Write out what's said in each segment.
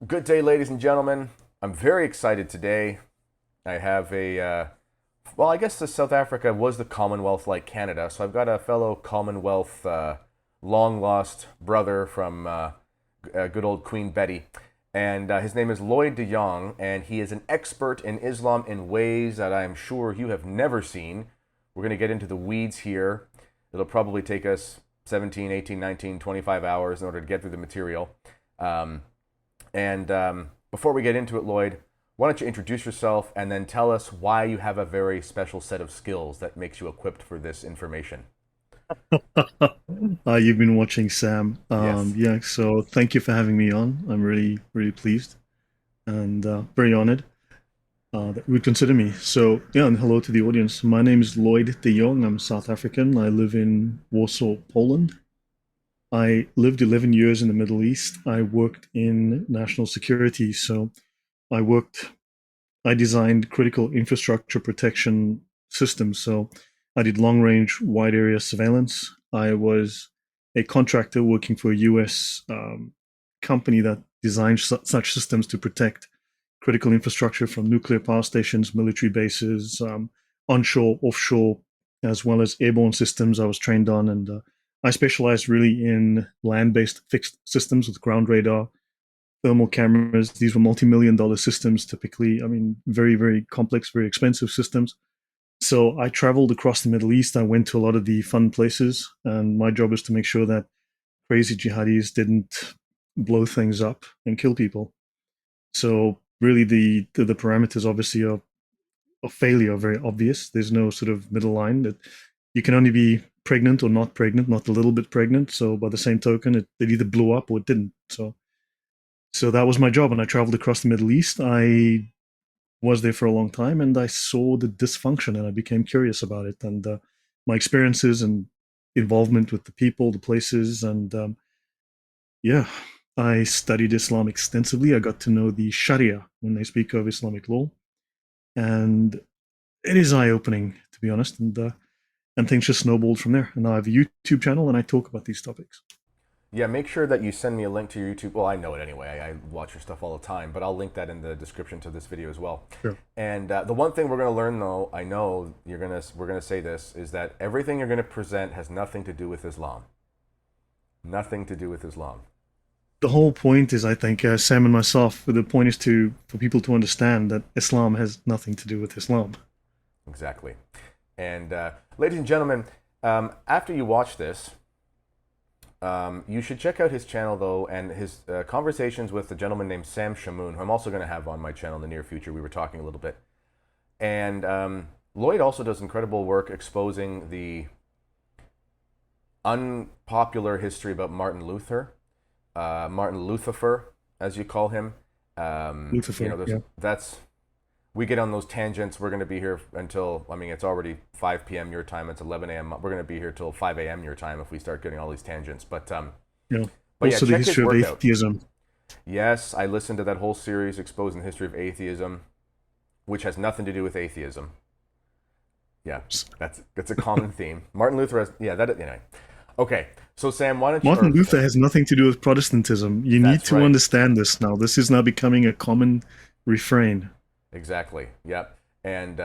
Good day, ladies and gentlemen. I'm very excited today. I have well, I guess the South Africa was the Commonwealth like Canada, so I've got a fellow Commonwealth long lost brother from good old Queen Betty. And his name is Lloyd de Jongh, and he is an expert in Islam in ways that I'm sure you have never seen. We're going to get into the weeds here. It'll probably take us 17, 18, 19, 25 hours in order to get through the material. Um, and before we get into it, Lloyd, why don't you introduce yourself and then tell us why you have a very special set of skills that makes you equipped for this information? You've been watching Sam. Yes. Yeah, so thank you for having me on. I'm really, really pleased and very honored that you would consider me. So, yeah, and hello to the audience. My name is Lloyd de Jongh. I'm South African. I live in Warsaw, Poland. I lived 11 years in the Middle East. I worked in national security. So, I worked, I designed critical infrastructure protection systems. So, I did long range, wide area surveillance. I was a contractor working for a US company that designs such systems to protect critical infrastructure from nuclear power stations, military bases, onshore, offshore, as well as airborne systems I was trained on. And I specialized really in land based fixed systems with ground radar, thermal cameras. These were multi-million dollar systems typically. I mean, very, very complex, very expensive systems. So I traveled across the Middle East. I went to a lot of the fun places, and my job was to make sure that crazy jihadis didn't blow things up and kill people. So really, the parameters obviously are of failure are very obvious. There's no sort of middle line that you can only be pregnant or not pregnant, not a little bit pregnant. So by the same token, it either blew up or it didn't. So that was my job, and I traveled across the Middle East. I was there for a long time, and I saw the dysfunction, and I became curious about it, and my experiences and involvement with the people, the places, and yeah, I studied Islam extensively. I got to know the Sharia when they speak of Islamic law, and it is eye-opening, to be honest. And things just snowballed from there. And now I have a YouTube channel, and I talk about these topics. Yeah, make sure that you send me a link to your YouTube. Well, I know it anyway. I watch your stuff all the time, but I'll link that in the description to this video as well. Sure. And the one thing we're going to learn, though, I know we're gonna say this, is that everything you're going to present has nothing to do with Islam. Nothing to do with Islam. The whole point is, I think, Sam and myself, the point is to for people to understand that Islam has nothing to do with Islam. Exactly. And ladies and gentlemen, after you watch this, you should check out his channel though, and his conversations with a gentleman named Sam Shamoun, who I'm also going to have on my channel in the near future. We were talking a little bit, and Lloyd also does incredible work exposing the unpopular history about Martin Luther, Martin Lucifer, as you call him. Lucifer, There's yeah. that's we get on those tangents. We're going to be here until, I mean, it's already 5 p.m. your time. It's 11 a.m. We're going to be here till 5 a.m. your time if we start getting all these tangents. Yeah. But yeah, Also, the check his history of work out. atheism. Yes, I listened to that whole series exposing the history of atheism, which has nothing to do with atheism. Yeah, that's a common theme. Martin Luther has, yeah, that anyway. Okay, so Sam, why don't you, Martin or Luther has nothing to do with Protestantism. You need that's to right. understand this now. This is now becoming a common refrain. Exactly. Yep. And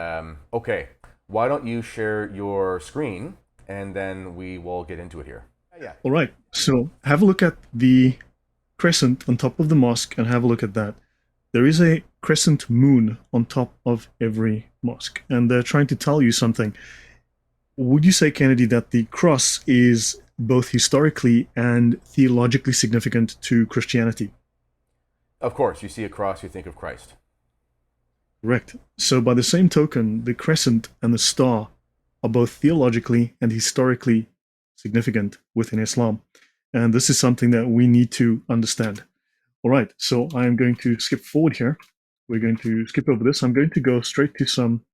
okay, why don't you share your screen and then we will get into it here. Yeah. All right. So have a look at the crescent on top of the mosque and have a look at that. There is a crescent moon on top of every mosque, and they're trying to tell you something. Would you say, Kennedy, that the cross is both historically and theologically significant to Christianity? Of course, you see a cross, you think of Christ. Correct. So, by the same token, the crescent and the star are both theologically and historically significant within Islam. And this is something that we need to understand. All right, so I am going to skip forward here. We're going to skip over this. I'm going to go straight to some.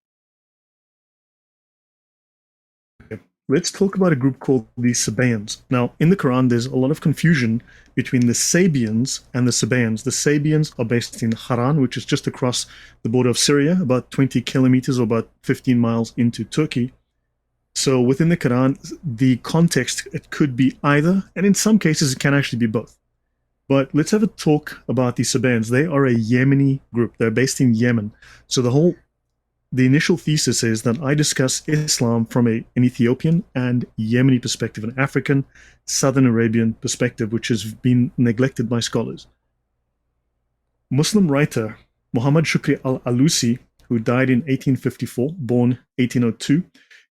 Let's talk about a group called the Sabians. Now, in the Quran, there's a lot of confusion between the Sabians and the Sabians. The Sabians are based in Haran, which is just across the border of Syria, about 20 kilometers or about 15 miles into Turkey. So within the Quran, the context, it could be either, and in some cases, it can actually be both. But let's have a talk about the Sabians. They are a Yemeni group. They're based in Yemen. So the initial thesis is that I discuss Islam from an Ethiopian and Yemeni perspective, an African, Southern Arabian perspective, which has been neglected by scholars. Muslim writer Muhammad Shukri al-Alusi, who died in 1854, born 1802,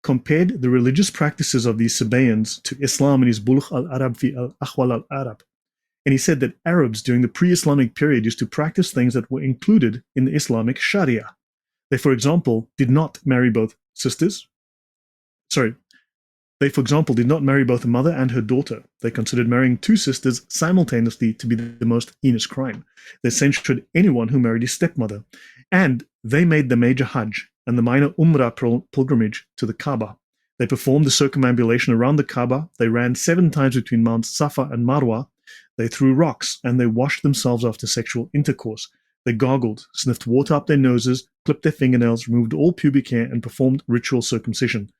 compared the religious practices of these Sabaeans to Islam in his Bulugh al-Arab fi al-Ahwal al-Arab. And he said that Arabs during the pre-Islamic period used to practice things that were included in the Islamic Sharia. They, for example, did not marry both sisters. They, for example, did not marry both a mother and her daughter. They considered marrying two sisters simultaneously to be the most heinous crime. They censured anyone who married his stepmother. And they made the major Hajj and the minor Umrah pilgrimage to the Kaaba. They performed the circumambulation around the Kaaba. They ran 7 times between Mount Safa and Marwa. They threw rocks, and they washed themselves after sexual intercourse. They gargled, sniffed water up their noses, clipped their fingernails, removed all pubic hair, and performed ritual circumcision.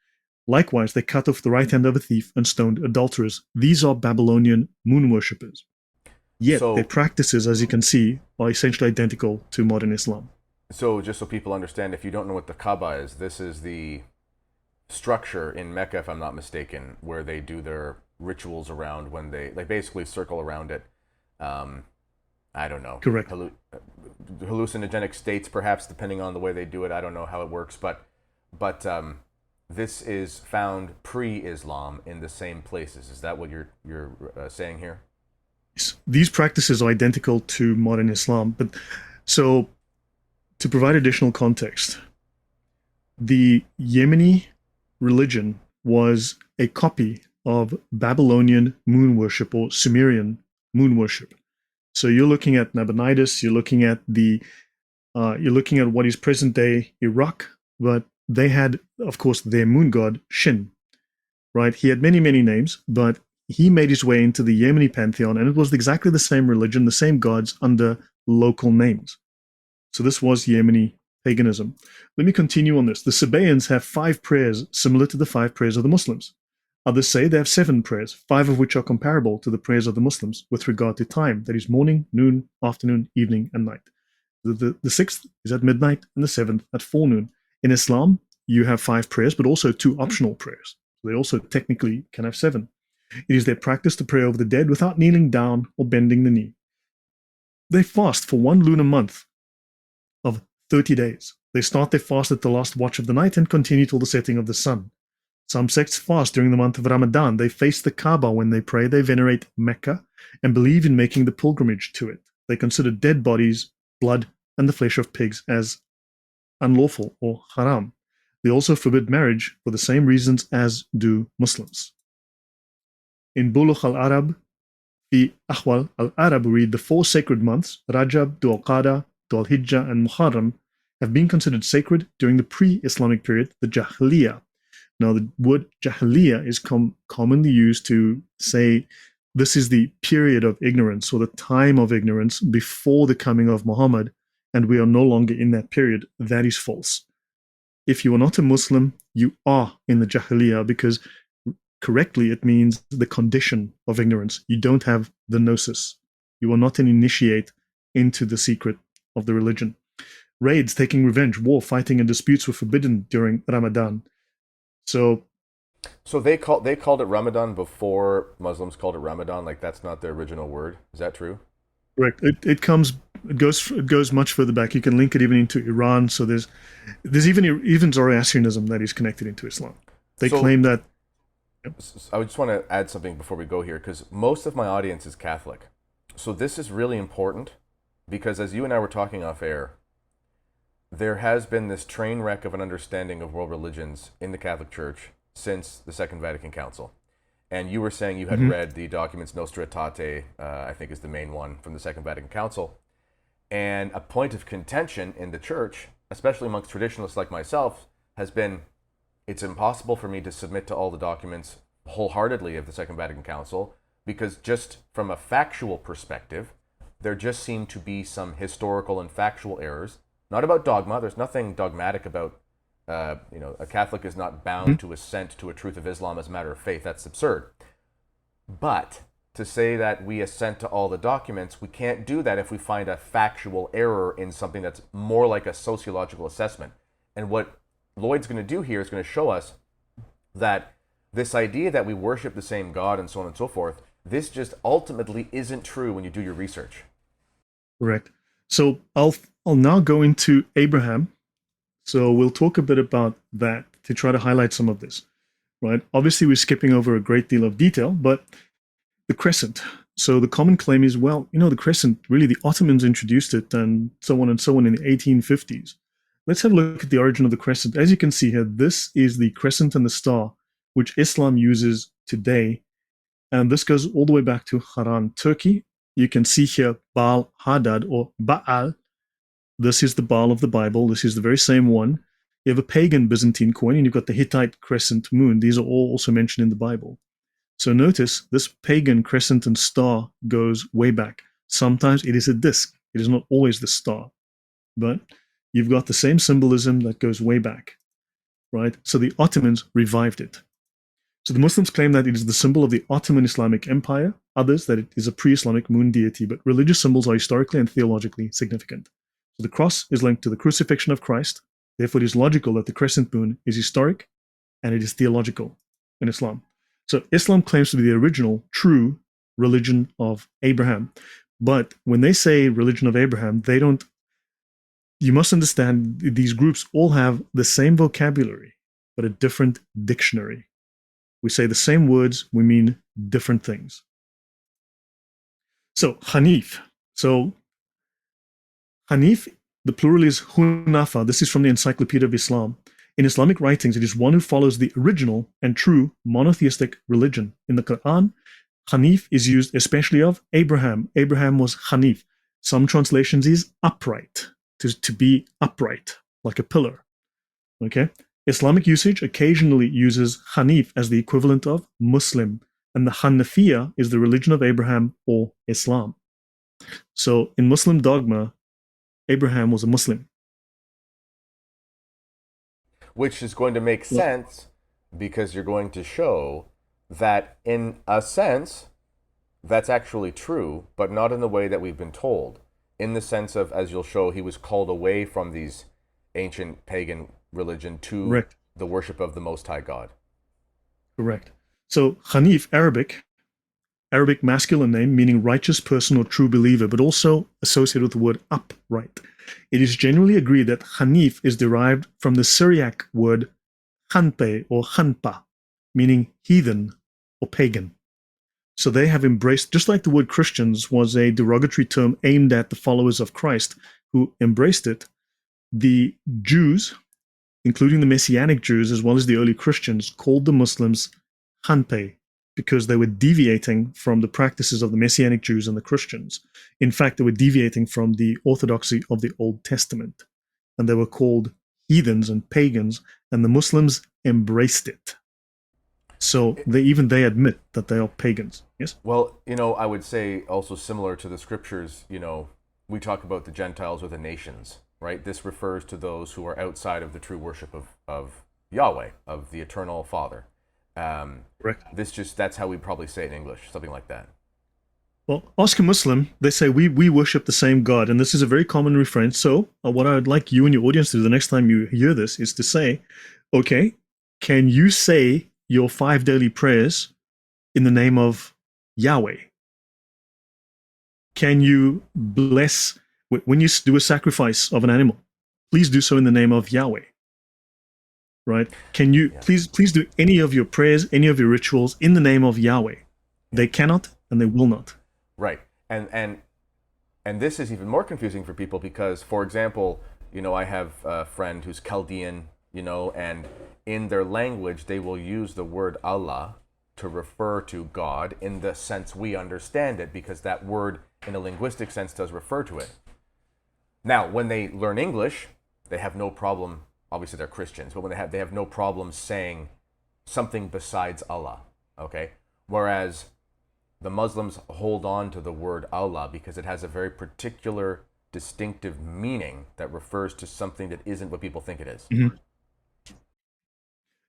Likewise, they cut off the right hand of a thief and stoned adulterers. These are Babylonian moon worshippers. Yet their practices, as you can see, are essentially identical to modern Islam. So just so people understand, if you don't know what the Kaaba is, this is the structure in Mecca, if I'm not mistaken, where they do their rituals around when they basically circle around it. I don't know. Correct. Hallucinogenic states, perhaps, depending on the way they do it. I don't know how it works, but this is found pre-Islam in the same places. Is that what you're saying here? These practices are identical to modern Islam, but so to provide additional context, the Yemeni religion was a copy of Babylonian moon worship or Sumerian moon worship. So you're looking at Nabonidus, you're looking at what is present day Iraq, but they had, of course, their moon god Shin, right? He had many, many names, but he made his way into the Yemeni pantheon, and it was exactly the same religion, the same gods under local names. So this was Yemeni paganism. Let me continue on this. The Sabaeans have 5 prayers similar to the 5 prayers of the Muslims. Others say they have 7 prayers, 5 of which are comparable to the prayers of the Muslims with regard to time, that is morning, noon, afternoon, evening, and night. The 6th is at midnight, and the 7th at forenoon. In Islam, you have 5 prayers, but also 2 optional prayers. So they also technically can have 7. It is their practice to pray over the dead without kneeling down or bending the knee. They fast for 1 lunar month of 30 days. They start their fast at the last watch of the night and continue till the setting of the sun. Some sects fast during the month of Ramadan. They face the Kaaba when they pray. They venerate Mecca and believe in making the pilgrimage to it. They consider dead bodies, blood, and the flesh of pigs as unlawful or haram. They also forbid marriage for the same reasons as do Muslims. In Bulugh al-Arab, fi Ahwal al-Arab, we read the 4 sacred months, Rajab, Dhul-Qa'dah, Dhul-Hijjah, and Muharram, have been considered sacred during the pre-Islamic period, the Jahiliyyah. Now, the word Jahiliyyah is commonly used to say this is the period of ignorance or the time of ignorance before the coming of Muhammad, and we are no longer in that period. That is false. If you are not a Muslim, you are in the Jahiliyyah, because correctly it means the condition of ignorance. You don't have the gnosis. You are not an initiate into the secret of the religion. Raids, taking revenge, war, fighting, and disputes were forbidden during Ramadan. So they called it Ramadan before Muslims called it Ramadan. Like, that's not the original word. Is that true? Correct. It goes much further back. You can link it even into Iran. So there's even Zoroastrianism that is connected into Islam. They claim that. I just want to add something before we go here, because most of my audience is Catholic. So this is really important, because as you and I were talking off air, there has been this train wreck of an understanding of world religions in the Catholic Church since the Second Vatican Council. And you were saying you had read the documents Nostra Aetate, I think is the main one from the Second Vatican Council. And a point of contention in the church, especially amongst traditionalists like myself, has been, it's impossible for me to submit to all the documents wholeheartedly of the Second Vatican Council, because just from a factual perspective, there just seem to be some historical and factual errors. Not about dogma. There's nothing dogmatic about, a Catholic is not bound to assent to a truth of Islam as a matter of faith. That's absurd. But to say that we assent to all the documents, we can't do that if we find a factual error in something that's more like a sociological assessment. And what Lloyd's going to do here is going to show us that this idea that we worship the same God and so on and so forth, this just ultimately isn't true when you do your research. Correct. So I'll now go into Abraham. So we'll talk a bit about that to try to highlight some of this, right? Obviously, we're skipping over a great deal of detail, but the crescent. So the common claim is, well, the crescent, really the Ottomans introduced it and so on in the 1850s. Let's have a look at the origin of the crescent. As you can see here, this is the crescent and the star, which Islam uses today. And this goes all the way back to Haran, Turkey. You can see here Baal Hadad or Baal. This is the Baal of the Bible. This is the very same one. You have a pagan Byzantine coin, and you've got the Hittite crescent moon. These are all also mentioned in the Bible. So notice this pagan crescent and star goes way back. Sometimes it is a disk. It is not always the star. But you've got the same symbolism that goes way back, right? So the Ottomans revived it. So the Muslims claim that it is the symbol of the Ottoman Islamic Empire. Others that it is a pre-Islamic moon deity, but religious symbols are historically and theologically significant. So the cross is linked to the crucifixion of Christ. Therefore, it is logical that the crescent moon is historic and it is theological in Islam. So Islam claims to be the original, true religion of Abraham. But when they say religion of Abraham, they don't, you must understand these groups all have the same vocabulary, but a different dictionary. We say the same words, we mean different things. So Hanif. So Hanif, the plural is Hunafa. This is from the Encyclopedia of Islam. In Islamic writings, it is one who follows the original and true monotheistic religion. In the Quran, Hanif is used especially of Abraham. Abraham was Hanif. Some translations is upright, to be upright, like a pillar. Okay? Islamic usage occasionally uses Hanif as the equivalent of Muslim, and the Hanafiya is the religion of Abraham or Islam. So in Muslim dogma, Abraham was a Muslim. Which is going to make sense because you're going to show that in a sense, that's actually true, but not in the way that we've been told. In the sense of, as you'll show, he was called away from these ancient pagan religion to Correct. the worship of the Most High God. Correct. So Hanif, Arabic masculine name meaning righteous person or true believer, but also associated with the word upright. It is generally agreed that Hanif is derived from the Syriac word Hanpe or Hanpa, meaning heathen or pagan. So they have embraced, just like the word Christians was a derogatory term aimed at the followers of Christ who embraced it, the Jews, including the Messianic Jews as well as the early Christians, called the Muslims Hanpe because they were deviating from the practices of the Messianic Jews and the Christians. In fact, they were deviating from the orthodoxy of the Old Testament. And they were called heathens and pagans, and the Muslims embraced it. So they admit that they are pagans. Yes? Well, I would say also similar to the scriptures, we talk about the Gentiles or the nations, right? This refers to those who are outside of the true worship of Yahweh, of the eternal Father. Correct. That's how we probably say it in English, something like that. Well, ask a Muslim, they say we worship the same God, and this is a very common refrain. So what I would like you and your audience to do the next time you hear this is to say, okay, can you say your 5 daily prayers in the name of Yahweh? Can you bless, when you do a sacrifice of an animal, please do so in the name of Yahweh? Right? Can you please do any of your prayers, any of your rituals in the name of Yahweh? They cannot and they will not. Right. And this is even more confusing for people because, for example, I have a friend who's Chaldean, and in their language, they will use the word Allah to refer to God in the sense we understand it, because that word in a linguistic sense does refer to it. Now, when they learn English, they have no problem. Obviously, they're Christians, but when they have no problem saying something besides Allah. Okay, whereas the Muslims hold on to the word Allah because it has a very particular, distinctive meaning that refers to something that isn't what people think it is. Mm-hmm.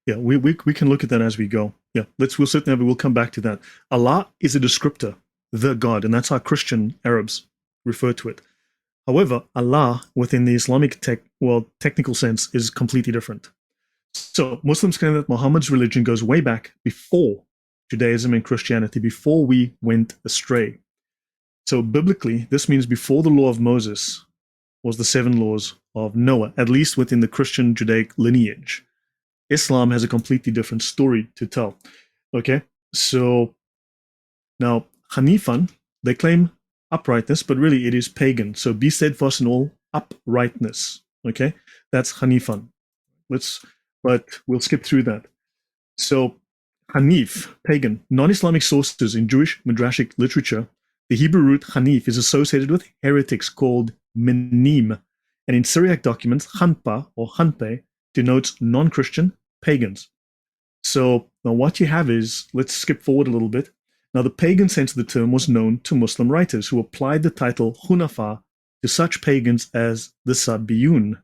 Yeah, we can look at that as we go. Yeah, we'll certainly we'll come back to that. Allah is a descriptor, the God, and that's how Christian Arabs refer to it. However, Allah within the Islamic technical sense is completely different. So Muslims claim that Muhammad's religion goes way back before Judaism and Christianity, before we went astray. So biblically, this means before the law of Moses was the 7 laws of Noah, at least within the Christian Judaic lineage. Islam has a completely different story to tell. Okay, so now Hanifan, they claim uprightness, but really it is pagan. So be steadfast in all uprightness. Okay, that's Hanifan. But we'll skip through that. So Hanif, pagan, non-Islamic sources in Jewish midrashic literature, the Hebrew root Hanif is associated with heretics called Menim, and in Syriac documents, Hanpa or Hanpe denotes non-Christian pagans. So now what you have is, let's skip forward a little bit. Now the pagan sense of the term was known to Muslim writers who applied the title Hunafa to such pagans as the Sabiun.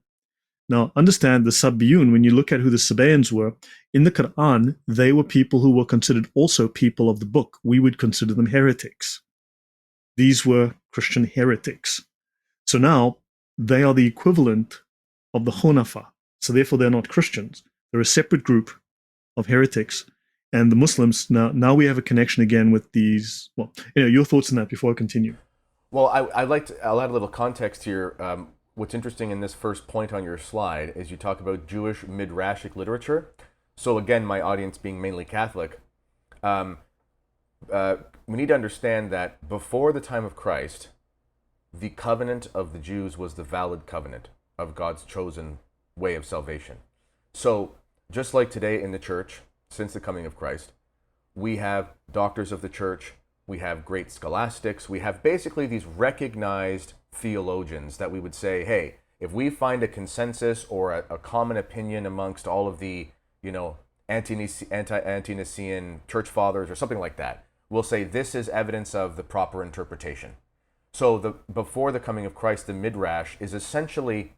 Now understand the Sabiun, when you look at who the Sabians were, in the Quran, they were people who were considered also people of the book. We would consider them heretics. These were Christian heretics. So now they are the equivalent of the Hunafa. So therefore they're not Christians. They're a separate group of heretics. And the Muslims, now we have a connection again with these. Well, your thoughts on that before I continue. Well, I'll add a little context here. What's interesting in this first point on your slide is you talk about Jewish midrashic literature. So again, my audience being mainly Catholic, we need to understand that before the time of Christ, the covenant of the Jews was the valid covenant of God's chosen way of salvation. So just like today in the church, since the coming of Christ, we have doctors of the church, we have great scholastics, we have basically these recognized theologians that we would say, hey, if we find a consensus or a common opinion amongst all of the, anti-Nicene church fathers or something like that, we'll say this is evidence of the proper interpretation. So before the coming of Christ, the Midrash is essentially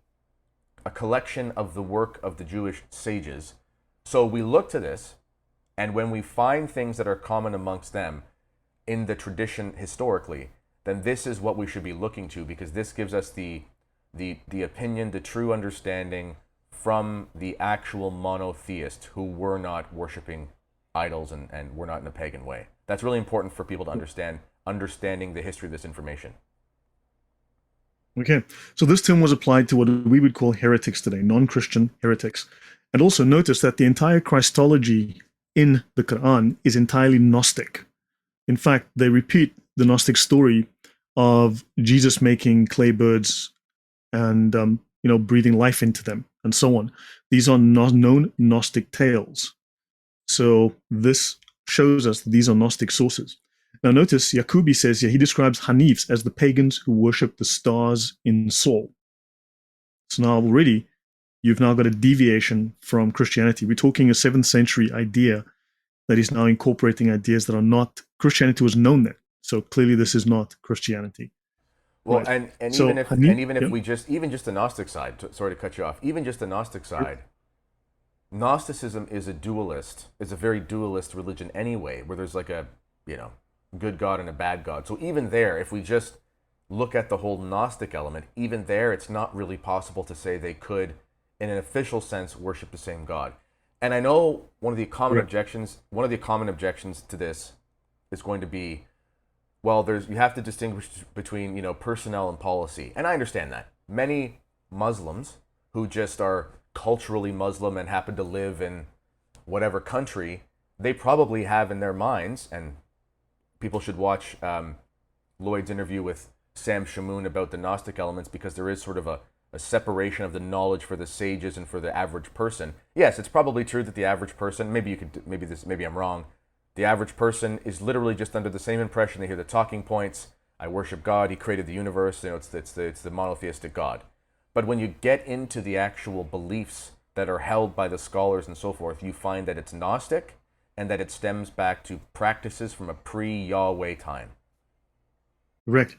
a collection of the work of the Jewish sages. So we look to this, and when we find things that are common amongst them in the tradition historically, then this is what we should be looking to, because this gives us the opinion, the true understanding from the actual monotheists who were not worshiping idols and were not in a pagan way. That's really important for people to understanding the history of this information. Okay, so this term was applied to what we would call heretics today, non-Christian heretics. And also notice that the entire Christology in the Quran is entirely Gnostic. In fact, they repeat the Gnostic story of Jesus making clay birds and breathing life into them and so on. These are known Gnostic tales. So this shows us that these are Gnostic sources. Now notice Yaqubi says he describes Hanifs as the pagans who worship the stars in Saul. So now already you've now got a deviation from Christianity. We're talking a 7th century idea that is now incorporating ideas that are not. Christianity was known then. So clearly this is not Christianity. Well, right. and so even if Hanif, even if we just the Gnostic side, sorry to cut you off, even just the Gnostic side, Gnosticism is a very dualist religion anyway, where there's like a, good God and a bad God. So even there, if we just look at the whole Gnostic element, even there, it's not really possible to say they could, in an official sense, worship the same God. And I know one of the common objections to this is going to be, well, you have to distinguish between, personnel and policy. And I understand that. Many Muslims who just are culturally Muslim and happen to live in whatever country, they probably have in their minds, and people should watch Lloyd's interview with Sam Shamoun about the Gnostic elements, because there is sort of a separation of the knowledge for the sages and for the average person. Yes, it's probably true that the average person, maybe I'm wrong, the average person is literally just under the same impression. They hear the talking points, I worship God, he created the universe, it's the monotheistic God. But when you get into the actual beliefs that are held by the scholars and so forth, you find that it's Gnostic and that it stems back to practices from a pre-Yahweh time. Correct.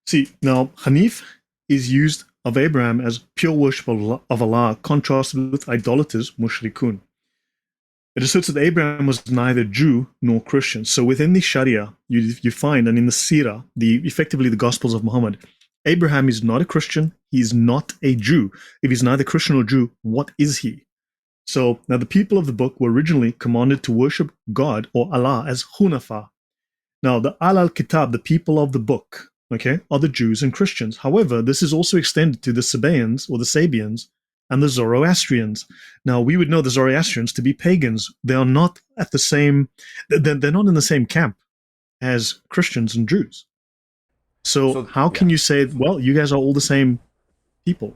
See, now Hanif is used of Abraham as pure worship of Allah, contrasted with idolaters, mushrikun. It asserts that Abraham was neither Jew nor Christian. So within the Sharia, you find, and in the Sirah, effectively the Gospels of Muhammad, Abraham is not a Christian. He's not a Jew. If he's neither Christian or Jew, what is he? So now the people of the book were originally commanded to worship God or Allah as Hunafa. Now the al-Kitab, the people of the book, okay, are the Jews and Christians. However, this is also extended to the Sabians or the Sabians and the Zoroastrians. Now we would know the Zoroastrians to be pagans. They are not at the same, they're not in the same camp as Christians and Jews. So So how yeah, can you say, well, you guys are all the same people?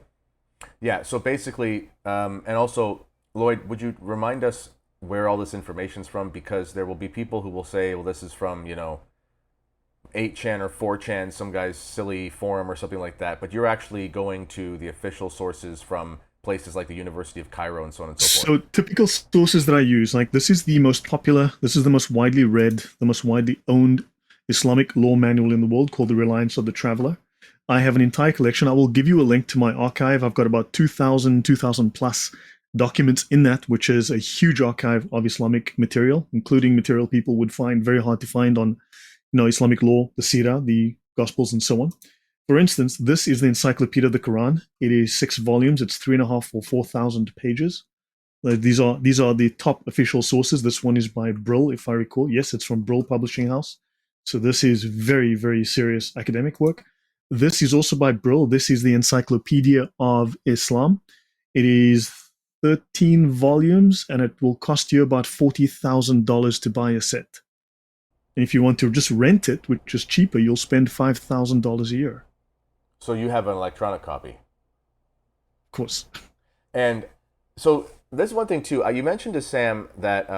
yeah. So basically, and also, Lloyd, would you remind us where all this information's from? Because there will be people who will say, well, this is from 8chan or 4chan, some guy's silly forum or something like that. But you're actually going to the official sources from places like the University of Cairo and so on and so forth. So typical sources that I use, like this is the most popular, this is the most widely read, the most widely owned Islamic law manual in the world called The Reliance of the Traveler. I have an entire collection. I will give you a link to my archive. I've got about 2,000 plus documents in that, which is a huge archive of Islamic material, including material people would find very hard to find on, Islamic law, the Sirah, the Gospels, and so on. For instance, this is the Encyclopedia of the Quran. It is 6 volumes. It's 3.5 or 4,000 pages. These are the top official sources. This one is by Brill, if I recall. Yes, it's from Brill Publishing House. So this is very, very serious academic work. This is also by Brill. This is the Encyclopedia of Islam. It is 13 volumes, and it will cost you about $40,000 to buy a set. And if you want to just rent it, which is cheaper, you'll spend $5,000 a year. So you have an electronic copy. Of course. And so there's one thing too. You mentioned to Sam that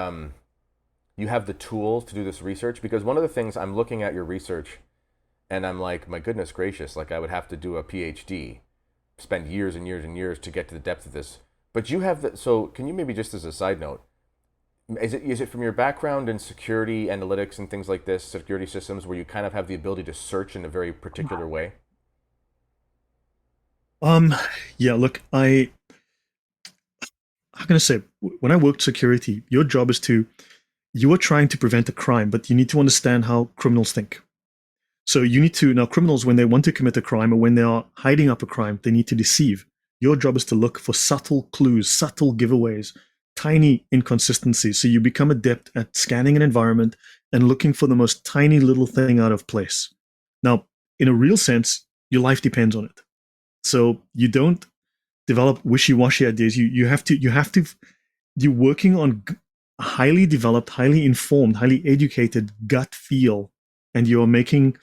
you have the tools to do this research, because one of the things I'm looking at your research and I'm like, my goodness gracious, like I would have to do a PhD, spend years and years and years to get to the depth of this. But you have the, so can you maybe just as a side note, is it from your background in security analytics and things like this, security systems, where you kind of have the ability to search in a very particular way? Um, yeah, look, I'm gonna say, when I worked security, your job is you are trying to prevent a crime, but you need to understand how criminals think. So you need to, now criminals, when they want to commit a crime or when they are hiding up a crime, they need to deceive. Your job is to look for subtle clues, subtle giveaways, tiny inconsistencies. So you become adept at scanning an environment and looking for the most tiny little thing out of place. Now, in a real sense, your life depends on it. So you don't develop wishy-washy ideas. You're working on highly developed, highly informed, highly educated gut feel, and you're making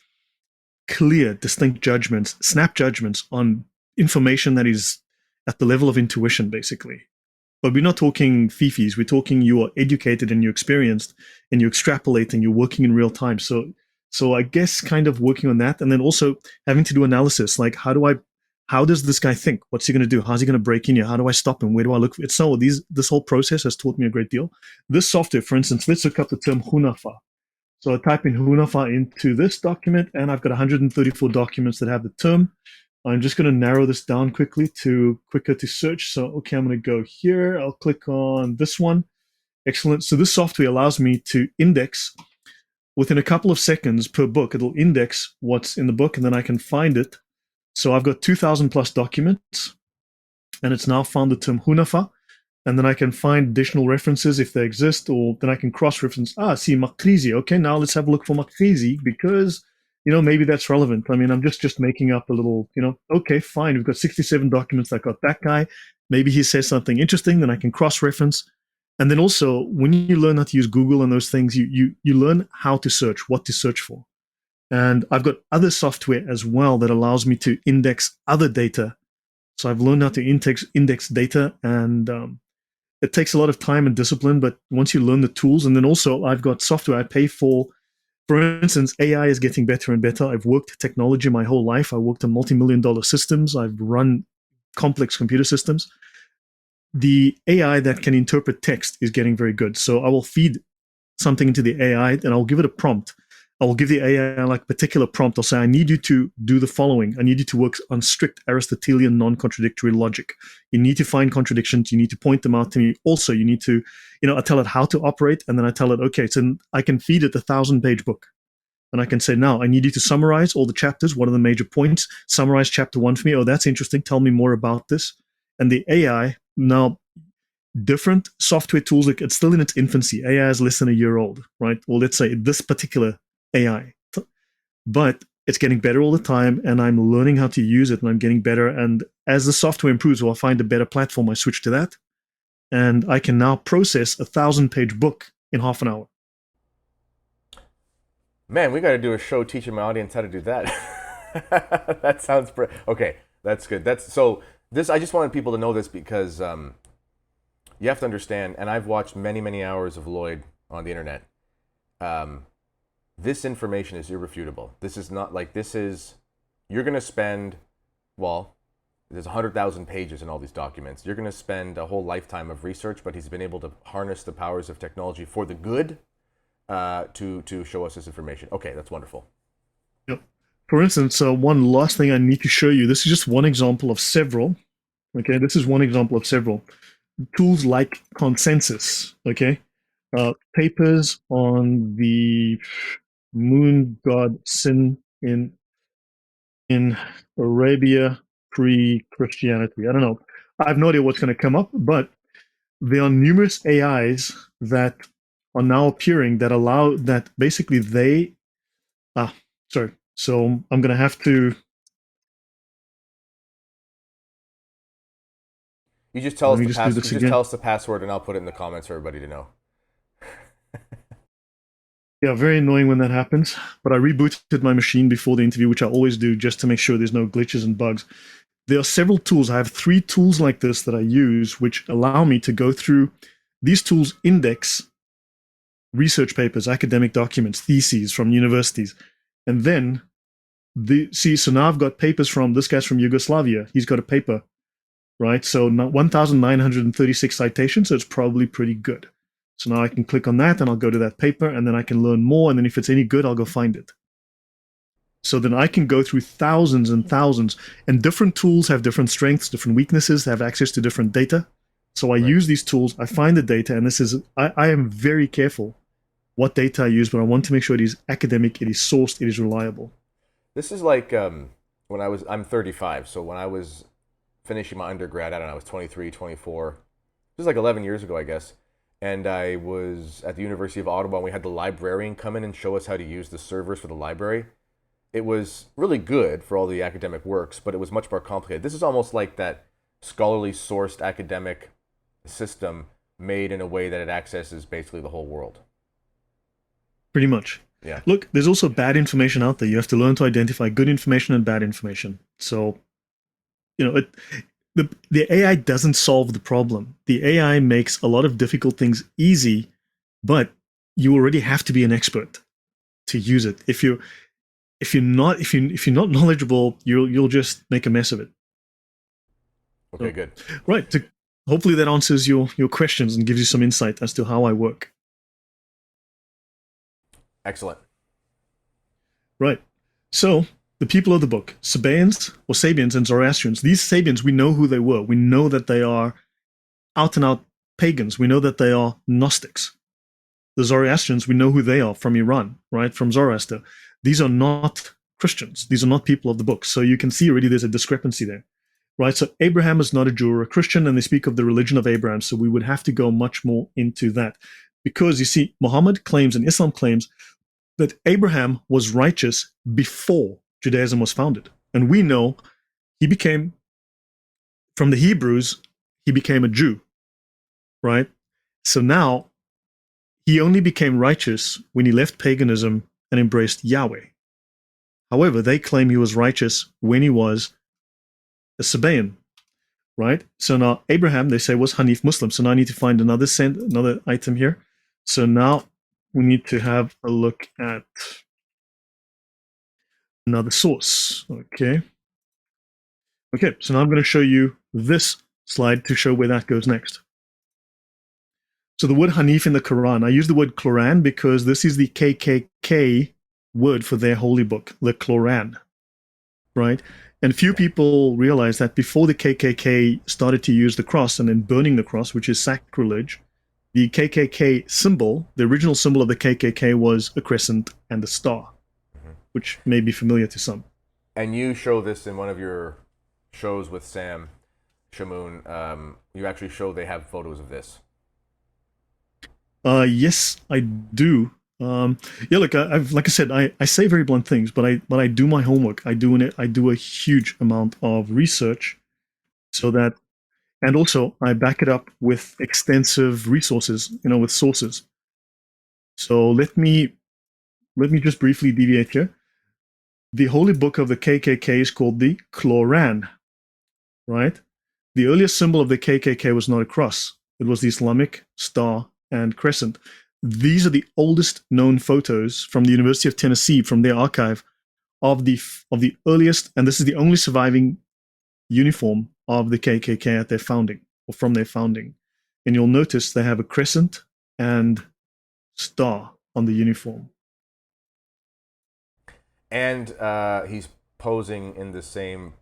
clear, distinct judgments, snap judgments on information that is at the level of intuition, basically. But we're not talking fifis. We're talking you are educated and you're experienced and you extrapolate and you're working in real time. So I guess kind of working on that, and then also having to do analysis, like how does this guy think? What's he going to do? How's he going to break in here? How do I stop him? Where do I look? This whole process has taught me a great deal. This software, for instance, let's look up the term Hunafa. So I type in Hunafa into this document, and I've got 134 documents that have the term. I'm just going to narrow this down quicker to search. So, okay, I'm going to go here. I'll click on this one. Excellent. So this software allows me to index within a couple of seconds per book. It'll index what's in the book, and then I can find it. So I've got 2,000 plus documents, and it's now found the term Hunafa. And then I can find additional references if they exist, or then I can cross-reference. See, Makrizi. Okay, now let's have a look for Makrizi, because maybe that's relevant. I mean, I'm just making up a little. Okay, fine. We've got 67 documents that got that guy. Maybe he says something interesting. Then I can cross-reference. And then also, when you learn how to use Google and those things, you learn how to search, what to search for. And I've got other software as well that allows me to index other data. So I've learned how to index data, and it takes a lot of time and discipline. But once you learn the tools, and then also I've got software I pay for. For instance, AI is getting better and better. I've worked technology my whole life. I worked on multi-million-dollar systems. I've run complex computer systems. The AI that can interpret text is getting very good. So I will feed something into the AI and I'll give it a prompt. I will give the AI like a particular prompt. I'll say, I need you to do the following. I need you to work on strict Aristotelian non-contradictory logic. You need to find contradictions. You need to point them out to me. Also, you need to, I tell it how to operate, and then I tell it, okay, so I can feed it a 1,000-page book. And I can say, now, I need you to summarize all the chapters. What are the major points? Summarize chapter 1 for me. Oh, that's interesting. Tell me more about this. And the AI, now, different software tools, like it's still in its infancy. AI is less than a year old, right? Well, let's say this particular AI. But it's getting better all the time, and I'm learning how to use it, and I'm getting better. And as the software improves, well, I find a better platform, I switch to that. And I can now process a 1,000-page book in half an hour. Man, we got to do a show teaching my audience how to do that. That sounds okay. That's good. That's so. This I just wanted people to know this because you have to understand. And I've watched many hours of Lloyd on the internet. This information is irrefutable. This is not like this is. You're going to spend, well, there's 100,000 pages in all these documents. You're going to spend a whole lifetime of research, but he's been able to harness the powers of technology for the good to show us this information. Okay, that's wonderful. Yep. For instance, one last thing I need to show you. This is just one example of several. Okay, this is one example of several. Tools like consensus. Okay, papers on the moon god Sin in Arabia pre-Christianity. I don't know. I have no idea what's going to come up, but there are numerous AIs that are now appearing that allow that basically they sorry. So I'm going to have to. You just tell us the password. You just tell us the password, and I'll put it in the comments for everybody to know. Yeah, very annoying when that happens. But I rebooted my machine before the interview, which I always do, just to make sure there's no glitches and bugs. There are several tools. I have 3 tools like this that I use, which allow me to go through. These tools index research papers, academic documents, theses from universities, and then so now I've got papers from this guy's from Yugoslavia. He's got a paper, right? So 1,936 citations. So it's probably pretty good. So now I can click on that and I'll go to that paper and then I can learn more. And then if it's any good, I'll go find it. So then I can go through thousands and thousands, and different tools have different strengths, different weaknesses, have access to different data. So I use these tools, I find the data, and this is, I am very careful what data I use, but I want to make sure it is academic, it is sourced, it is reliable. This is like when I'm 35. So when I was finishing my undergrad, I don't know, I was 23, 24. This was like 11 years ago, I guess. And I was at the University of Ottawa, and we had the librarian come in and show us how to use the servers for the library. It was really good for all the academic works, but it was much more complicated. This is almost like that scholarly sourced academic system made in a way that it accesses basically the whole world. Pretty much. Yeah. Look, there's also bad information out there. You have to learn to identify good information and bad information. So, the AI doesn't solve the problem. The AI makes a lot of difficult things easy, but you already have to be an expert to use it. If you're not knowledgeable, you'll just make a mess of it. Okay, good. Right. Hopefully that answers your questions and gives you some insight as to how I work. Excellent. Right. So the people of the book, Sabians and Zoroastrians. These Sabians, we know who they were. We know that they are out and out pagans. We know that they are Gnostics. The Zoroastrians, we know who they are from Iran, right? From Zoroaster. These are not Christians. These are not people of the book. So you can see already there's a discrepancy there, right? So Abraham is not a Jew or a Christian, and they speak of the religion of Abraham. So we would have to go much more into that. Because you see, Muhammad claims and Islam claims that Abraham was righteous before Judaism was founded. And we know he became, from the Hebrews, he became a Jew, right? So now he only became righteous when he left paganism and embraced Yahweh. However, they claim he was righteous when he was a Sabian, right? So now Abraham, they say, was Hanif Muslim. So now I need to find another item here. So now we need to have a look at another source. Okay, so now I'm going to show you this slide to show where that goes next. So the word Hanif in the Quran, I use the word Quran because this is the KKK word for their holy book, the Quran, right? And few people realize that before the KKK started to use the cross and then burning the cross, which is sacrilege, the KKK symbol, the original symbol of the KKK was a crescent and a star, which may be familiar to some. And you show this in one of your shows with Sam Shamoon. You actually show they have photos of this. Yes, I do. Yeah, look, I've like I said, I say very blunt things, but I do my homework. I do a huge amount of research, so that, and also I back it up with extensive resources, with sources. So let me just briefly deviate here. The holy book of the KKK is called the Quran, right? The earliest symbol of the KKK was not a cross; it was the Islamic star and crescent. These are the oldest known photos from the University of Tennessee, from their archive, of the earliest, and this is the only surviving uniform of the KKK at their founding, or from their founding. And you'll notice they have a crescent and star on the uniform. And he's posing in the same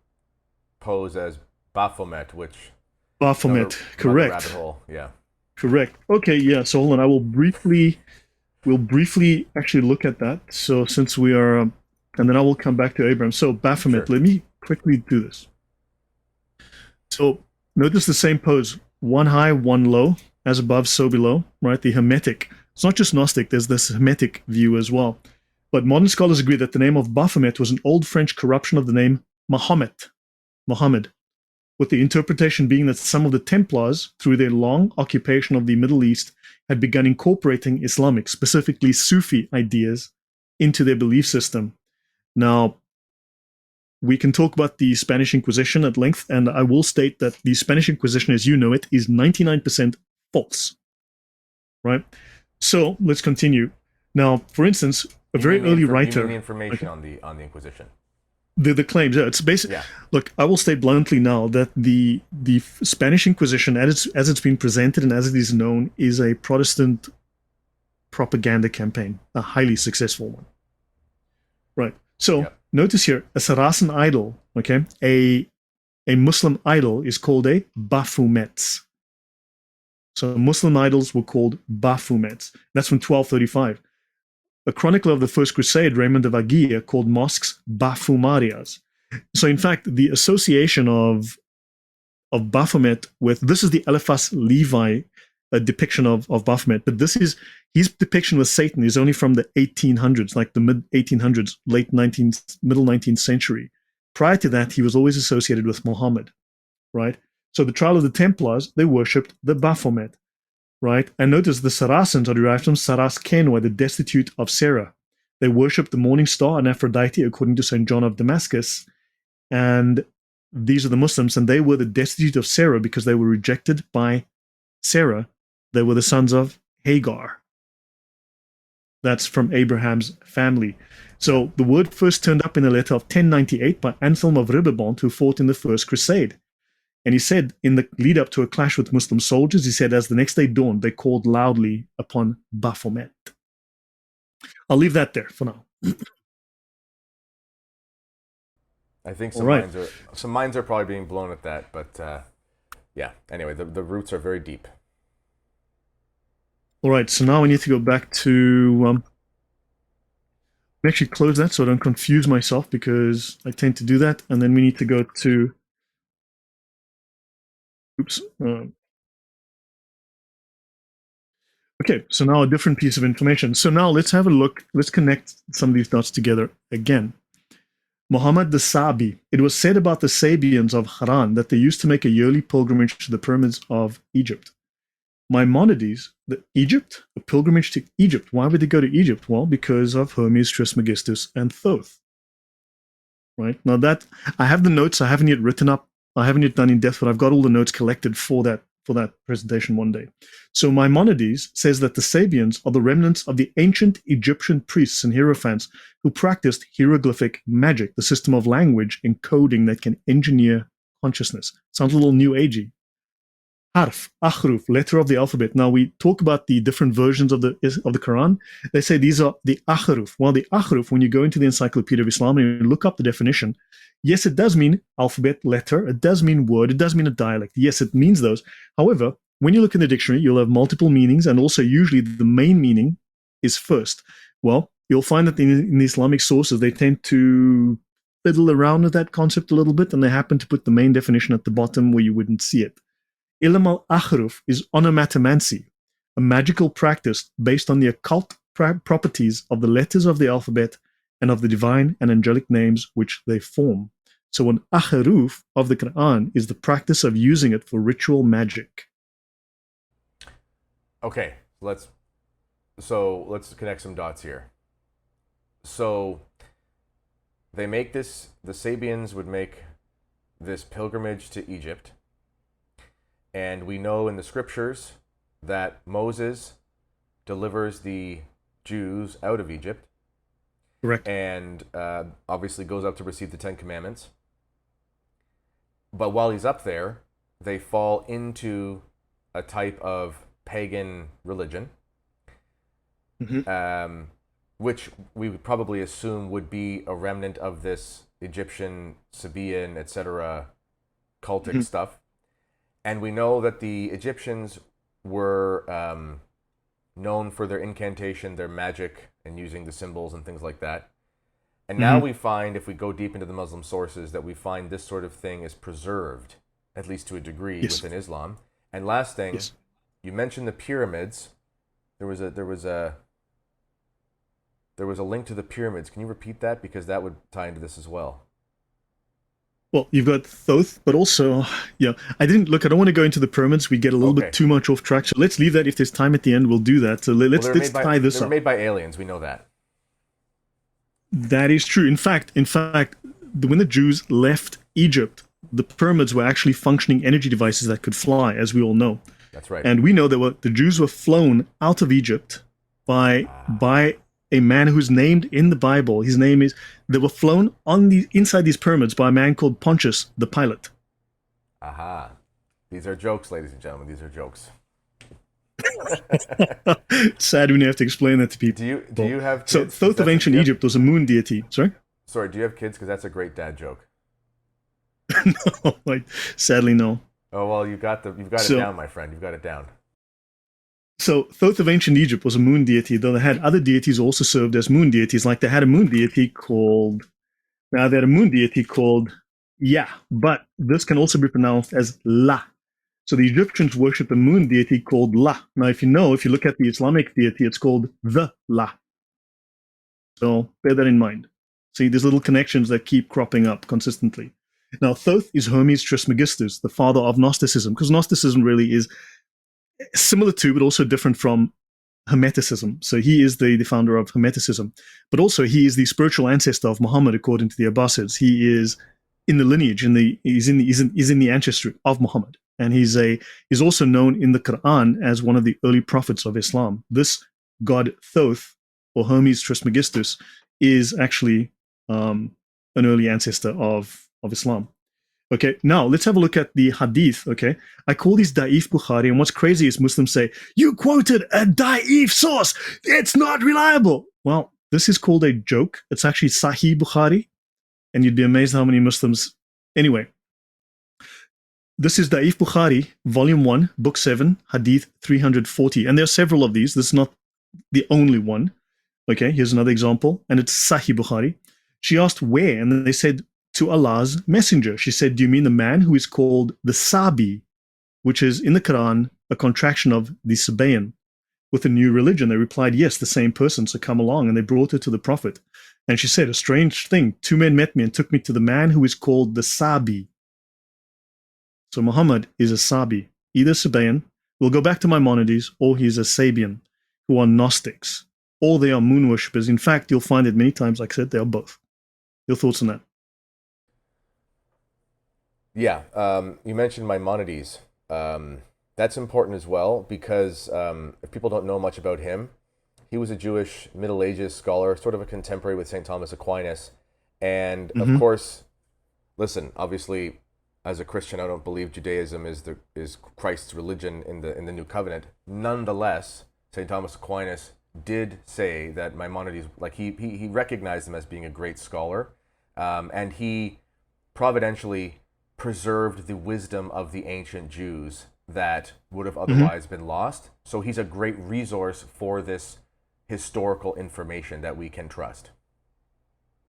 pose as Baphomet, which Baphomet, correct. rabbit hole, yeah. Correct. Okay, yeah. So hold on. We'll briefly actually look at that. So since we are, and then I will come back to Abraham. So Baphomet, Sure. let me quickly do this. So notice the same pose: one high, one low, as above, so below. Right? The Hermetic. It's not just Gnostic. There's this Hermetic view as well. But modern scholars agree that the name of Baphomet was an old French corruption of the name Muhammad, with the interpretation being that some of the Templars, through their long occupation of the Middle East, had begun incorporating Islamic, specifically Sufi ideas, into their belief system. Now, we can talk about the Spanish Inquisition at length, and I will state that the Spanish Inquisition, as you know it, is 99% false. Right? So, let's continue. Now, for instance, a very early writer... You mean the information on the Inquisition? The claims, yeah, it's basically. Yeah. Look, I will state bluntly now that the Spanish Inquisition, as it's been presented and as it is known, is a Protestant propaganda campaign, a highly successful one. Right. So notice here, a Saracen idol, okay, a Muslim idol is called a Baphomet. So Muslim idols were called Baphomets. That's from 1235. A chronicler of the First Crusade, Raymond of Aguirre, called mosques Baphomarias. So, in fact, the association of Baphomet with, this is the Eliphas Levi depiction of Baphomet, but his depiction with Satan is only from the 1800s, like the mid 1800s, middle 19th century. Prior to that, he was always associated with Muhammad, right? So the trial of the Templars, they worshipped the Baphomet. Right? And notice the Saracens are derived from Saras Kenwa, the destitute of Sarah. They worship the morning star and Aphrodite, according to St. John of Damascus. And these are the Muslims, and they were the destitute of Sarah because they were rejected by Sarah. They were the sons of Hagar. That's from Abraham's family. So the word first turned up in a letter of 1098 by Anselm of Ribebont, who fought in the First Crusade. And he said, in the lead up to a clash with Muslim soldiers, he said, as the next day dawned, they called loudly upon Baphomet. I'll leave that there for now. I think some minds are probably being blown at that, but yeah. Anyway, the roots are very deep. All right, so now I need to go back to actually close that so I don't confuse myself, because I tend to do that, and then we need to go to. Oops. Okay, so now a different piece of information. So now let's have a look. Let's connect some of these dots together again. Muhammad the Sabi. It was said about the Sabians of Haran that they used to make a yearly pilgrimage to the pyramids of Egypt. Maimonides, a pilgrimage to Egypt. Why would they go to Egypt? Well, because of Hermes, Trismegistus, and Thoth. Right? Now that, I have the notes, I haven't yet written up, I haven't yet done in depth, but I've got all the notes collected for that presentation one day. So Maimonides says that the Sabians are the remnants of the ancient Egyptian priests and hierophants who practiced hieroglyphic magic, the system of language encoding that can engineer consciousness. Sounds a little new agey. harf, ahruf, letter of the alphabet. Now we talk about the different versions of the Quran. They say these are the ahruf. Well, the ahruf, when you go into the Encyclopedia of Islam and you look up the definition, yes, it does mean alphabet, letter. It does mean word. It does mean a dialect. Yes, it means those. However, when you look in the dictionary, you'll have multiple meanings, and also usually the main meaning is first. Well, you'll find that in the Islamic sources, they tend to fiddle around with that concept a little bit, and they happen to put the main definition at the bottom where you wouldn't see it. Ilm al-Akhruf is onomatomancy, a magical practice based on the occult properties of the letters of the alphabet and of the divine and angelic names which they form. So an Akhruf of the Quran is the practice of using it for ritual magic. Okay, let's connect some dots here. So they make this, the Sabians would make this pilgrimage to Egypt. And we know in the scriptures that Moses delivers the Jews out of Egypt. Correct. And obviously goes up to receive the Ten Commandments. But while he's up there, they fall into a type of pagan religion, which we would probably assume would be a remnant of this Egyptian, Sabian, etc. cultic stuff. And we know that the Egyptians were known for their incantation, their magic, and using the symbols and things like that. And now we find, if we go deep into the Muslim sources, that we find this sort of thing is preserved, at least to a degree, within Islam. And last thing, you mentioned the pyramids. There was a link to the pyramids. Can you repeat that? Because that would tie into this as well. Well, you've got Thoth, but also, I don't want to go into the pyramids. We get a little bit too much off track. So let's leave that. If there's time at the end, we'll do that. So let's tie this up. They were made by aliens. We know that. That is true. In fact, when the Jews left Egypt, the pyramids were actually functioning energy devices that could fly, as we all know. That's right. And we know that the Jews were flown out of Egypt by a man who's named in the Bible. They were flown inside these pyramids by a man called Pontius the Pilate. Aha. These are jokes, ladies and gentlemen. These are jokes. Sad when you have to explain that to people. Do you have kids? So Thoth of ancient Egypt was a moon deity. Sorry? Sorry, do you have kids? Because that's a great dad joke. No, sadly no. Oh, well, you've got it down, my friend. You've got it down. So Thoth of ancient Egypt was a moon deity, though they had other deities also served as moon deities. Like they had a moon deity called Ya, but this can also be pronounced as La. So the Egyptians worship a moon deity called La. Now, if you look at the Islamic deity, it's called the La. So bear that in mind. See, there's little connections that keep cropping up consistently. Now, Thoth is Hermes Trismegistus, the father of Gnosticism, because Gnosticism really is similar to, but also different from Hermeticism. So he is the founder of Hermeticism, but also he is the spiritual ancestor of Muhammad, according to the Abbasids. He is in the lineage, he's in the ancestry of Muhammad, and he's also known in the Quran as one of the early prophets of Islam. This god Thoth, or Hermes Trismegistus, is actually an early ancestor of Islam. Okay, now let's have a look at the hadith, okay? I call these da'if Bukhari, and what's crazy is Muslims say, you quoted a da'if source, it's not reliable. Well, this is called a joke. It's actually Sahih Bukhari, and you'd be amazed how many Muslims... Anyway, this is Da'if Bukhari, Volume 1, Book 7, Hadith 340, and there are several of these. This is not the only one. Okay, here's another example, and it's Sahih Bukhari. She asked where, and they said, to Allah's messenger. She said, do you mean the man who is called the Sabi, which is in the Quran a contraction of the Sabian, with a new religion? They replied, yes, the same person, so come along. And they brought her to the Prophet. And she said, a strange thing, 2 men met me and took me to the man who is called the Sabi. So Muhammad is a Sabi, either Sabian, we'll go back to Maimonides, or he's a Sabian, who are Gnostics, or they are moon worshippers. In fact, you'll find it many times, like I said, they are both. Your thoughts on that? Yeah, you mentioned Maimonides. That's important as well, because if people don't know much about him, he was a Jewish Middle Ages scholar, sort of a contemporary with St. Thomas Aquinas. And of course, listen, obviously, as a Christian, I don't believe Judaism is Christ's religion in the New Covenant. Nonetheless, St. Thomas Aquinas did say that Maimonides, like he recognized him as being a great scholar, and he providentially preserved the wisdom of the ancient Jews that would have Hmm. otherwise been lost. So he's a great resource for this historical information that we can trust.